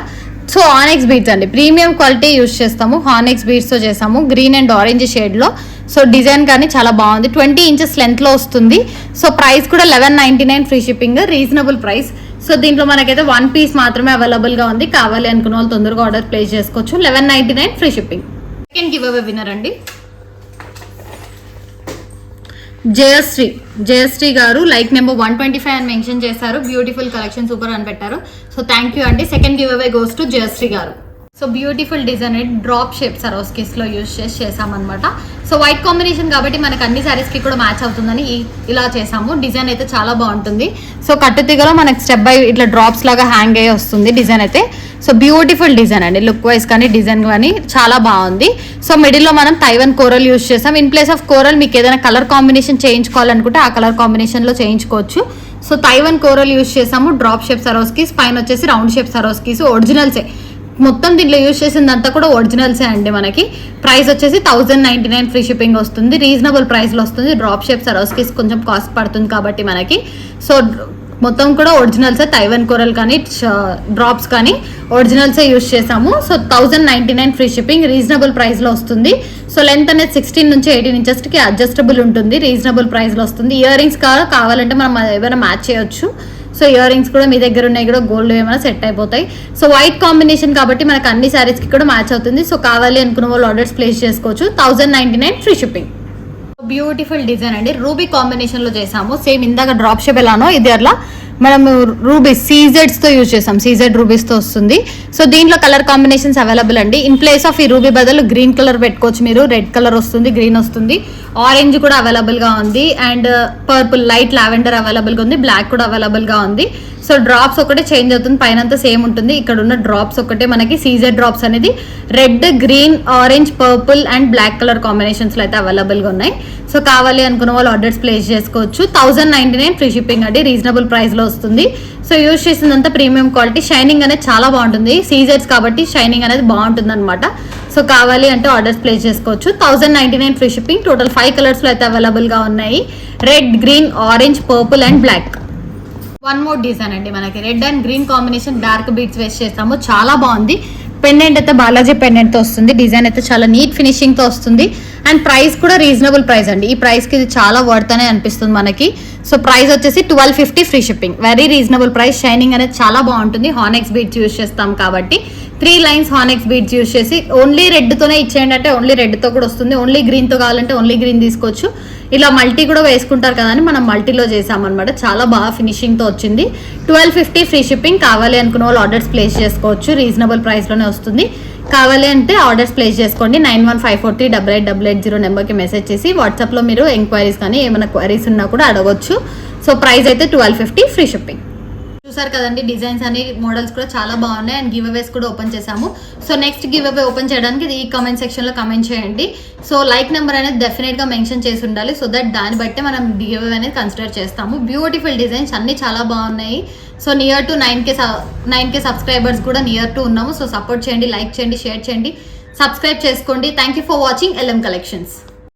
సో హానెక్స్ బీడ్స్ అండి. ప్రీమియం క్వాలిటీ యూజ్ చేస్తాము. హానెక్స్ బీడ్స్ తో చేసాము. గ్రీన్ అండ్ ఆరెంజ్ షేడ్ లో. సో డిజైన్ కానీ చాలా బాగుంది. 20 inches లెంత్ లో వస్తుంది. సో ప్రైస్ కూడా 1199 free shipping. Reasonable price. So దీంట్లో మనకైతే 1 పీస్ మాత్రమే అవైలబుల్గా ఉంది. కావాలి అనుకున్న వాళ్ళు తొందరగా ఆర్డర్ ప్లేస్ చేసుకోవచ్చు. 1199 free shipping. Second giveaway winner అండి జయశ్రీ గారు, లైక్ నెంబర్ 125 అని మెన్షన్ చేశారు. బ్యూటిఫుల్ కలెక్షన్ సూపర్ అని పెట్టారు. సో థ్యాంక్ యూ అండి. Second giveaway goes to Jayasri garu. So beautiful design drop shape సరోస్కిస్లో యూజ్ చేసామన్నమాట. సో వైట్ కాంబినేషన్ కాబట్టి మనకు అన్ని శారీస్కి కూడా మ్యాచ్ అవుతుందని ఇలా చేసాము. డిజైన్ అయితే చాలా బాగుంటుంది. సో కట్టుతీగలో మనకి స్టెప్ బై ఇట్లా డ్రాప్స్ లాగా హ్యాంగ్ అయ్యి వస్తుంది డిజైన్ అయితే. సో బ్యూటిఫుల్ డిజైన్ అండి, లుక్ వైజ్ కానీ డిజైన్ కానీ చాలా బాగుంది. సో మిడిల్లో మనం తైవన్ కోరల్ యూజ్ చేసాం. ఇన్ ప్లేస్ ఆఫ్ కోరల్ మీకు ఏదైనా కలర్ కాంబినేషన్ చేయించుకోవాలనుకుంటే ఆ కలర్ కాంబినేషన్లో చేయించుకోవచ్చు. సో తైవన్ కోరల్ యూజ్ చేసాము. డ్రాప్ షేప్ సరోస్కీస్, పైన వచ్చేసి రౌండ్ షేప్ సరోస్కీస్ ఒరిజినల్సే. మొత్తం దీంట్లో యూజ్ చేసిందంతా కూడా ఒరిజినల్సే అండి. మనకి ప్రైస్ వచ్చేసి 1099 ఫ్రీ షిప్పింగ్ వస్తుంది. రీజనబుల్ ప్రైస్లో వస్తుంది. డ్రాప్ షేప్ సరోస్కీస్ కొంచెం కాస్ట్ పడుతుంది కాబట్టి మనకి. సో మొత్తం కూడా ఒరిజినల్సే, తైవన్ కోరల్ కానీ డ్రాప్స్ కానీ ఒరిజినల్సే యూజ్ చేసాము. సో 1099 ఫ్రీ షిప్పింగ్, రీజనబుల్ ప్రైస్లో వస్తుంది. సో లెంత్ అనేది 16 నుంచి 18 ఇంచెస్కి అడ్జస్టబుల్ ఉంటుంది. రీజనబుల్ ప్రైస్లో వస్తుంది. ఇయర్ రింగ్స్ కావాలంటే మనం ఏమైనా మ్యాచ్ చేయొచ్చు. సో ఇయర్ రింగ్స్ కూడా మీ దగ్గర ఉన్నాయి కూడా గోల్డ్ ఏమైనా సెట్ అయిపోతాయి. సో వైట్ కాంబినేషన్ కాబట్టి మనకు అన్ని శారీస్కి కూడా మ్యాచ్ అవుతుంది. సో కావాలి అనుకున్న వాళ్ళు ఆర్డర్స్ ప్లేస్ చేసుకోవచ్చు. 1099 ఫ్రీ షిప్పింగ్. బ్యూటిఫుల్ డిజైన్ అండి, రూబీ కాంబినేషన్లో చేసాము. సేమ్ ఇందాక డ్రాప్ షేప్ ఎలానో ఇది అట్లా మనము రూబీస్ సీజెడ్స్తో యూజ్ చేసాం. సీజెడ్ రూబీస్తో వస్తుంది. సో దీంట్లో కలర్ కాంబినేషన్స్ అవైలబుల్ అండి. ఇన్ ప్లేస్ ఆఫ్ ఈ రూబీ బదులు గ్రీన్ కలర్ పెట్టుకోవచ్చు మీరు. రెడ్ కలర్ వస్తుంది, గ్రీన్ వస్తుంది, ఆరెంజ్ కూడా అవైలబుల్గా ఉంది, అండ్ పర్పుల్ లైట్ లావెండర్ అవైలబుల్గా ఉంది, బ్లాక్ కూడా అవైలబుల్గా ఉంది. సో డ్రాప్స్ ఒకటే చేంజ్ అవుతుంది, పైన అంతా సేమ్ ఉంటుంది. ఇక్కడ ఉన్న డ్రాప్స్ ఒకటే మనకి సీజెడ్ డ్రాప్స్ అనేది red, green, orange, purple and black colour కాంబినేషన్స్లో అయితే అవైలబుల్గా ఉన్నాయి. సో కావాలి అనుకున్న వాళ్ళు ఆర్డర్స్ ప్లేస్ చేసుకోవచ్చు. 1099 ఫ్రీ షిప్పింగ్ అండి, రీజనబుల్ ప్రైస్లో వస్తుంది. సో యూజ్ చేసిందంతా ప్రీమియం క్వాలిటీ, షైనింగ్ అనేది చాలా బాగుంటుంది. సీజెడ్స్ కాబట్టి షైనింగ్ అనేది బాగుంటుంది అనమాట. సో కావాలి అంటే ఆర్డర్స్ ప్లేస్ చేసుకోవచ్చు. 1099 ఫ్రీ షిప్పింగ్. టోటల్ 5 కలర్స్లో అయితే అవైలబుల్గా ఉన్నాయి. Red, green, orange, purple and black. One more design అండి, మనకి red and green combination dark beads వేస్ట్ చేస్తాము. చాలా బాగుంది. పెండెంట్ అయితే బాలాజీ పెండెంట్తో వస్తుంది. డిజైన్ అయితే చాలా నీట్ ఫినిషింగ్తో వస్తుంది. అండ్ ప్రైస్ కూడా రీజనబుల్ ప్రైస్ అండి. ఈ ప్రైస్కి ఇది చాలా వర్త్ అనే అనిపిస్తుంది మనకి. సో ప్రైస్ వచ్చేసి 1250 free shipping. Very reasonable price. Shining అనేది చాలా బాగుంటుంది. హానెక్స్ బీడ్స్ యూజ్ చేస్తాం కాబట్టి 3 లైన్స్ హానెక్స్ బీడ్స్ యూజ్ చేసి ఓన్లీ రెడ్తోనే ఇచ్చేయండి అంటే ఓన్లీ రెడ్తో కూడా వస్తుంది. ఓన్లీ గ్రీన్తో కావాలంటే ఓన్లీ గ్రీన్ తీసుకోవచ్చు. ఇలా మల్టీ కూడా వేసుకుంటారు కదా అని మనం మల్టీలో చేసామన్నమాట. చాలా బాగా ఫినిషింగ్తో వచ్చింది. 1250 ఫ్రీ షిప్పింగ్. కావాలి అనుకున్న వాళ్ళు ఆర్డర్స్ ప్లేస్ చేసుకోవచ్చు. రీజనబుల్ ప్రైస్లోనే వస్తుంది. కావాలి అంటే ఆర్డర్స్ ప్లేస్ చేసుకోండి. 9154388880 నెంబర్కి మెసేజ్ చేసి వాట్సాప్లో మీరు ఎంక్వైరీస్ కానీ ఏమైనా క్వైరీస్ ఉన్నా కూడా అడగవచ్చు. సో ప్రైస్ అయితే 1250 ఫ్రీ షిప్పింగ్. చూసారు కదండి, డిజైన్స్ అని మోడల్స్ కూడా చాలా బాగున్నాయి. అండ్ గివ్ అవేస్ కూడా ఓపెన్ చేసాము. So next give away open చేయడానికి ఈ కామెంట్ సెక్షన్లో కామెంట్ చేయండి. సో లైక్ నెంబర్ అనేది డెఫినెట్గా మెన్షన్ చేసి ఉండాలి. సో దట్ దాన్ని బట్టి మనం గివ్ అవే అనేది కన్సిడర్ చేస్తాము. బ్యూటిఫుల్ డిజైన్స్ అన్ని చాలా బాగున్నాయి. So near to 9K subscribers కూడా నియర్ టు ఉన్నాము. సో సపోర్ట్ చేయండి, లైక్ చేయండి, షేర్ చేయండి, సబ్స్క్రైబ్ చేసుకోండి. Thank you for watching LM collections.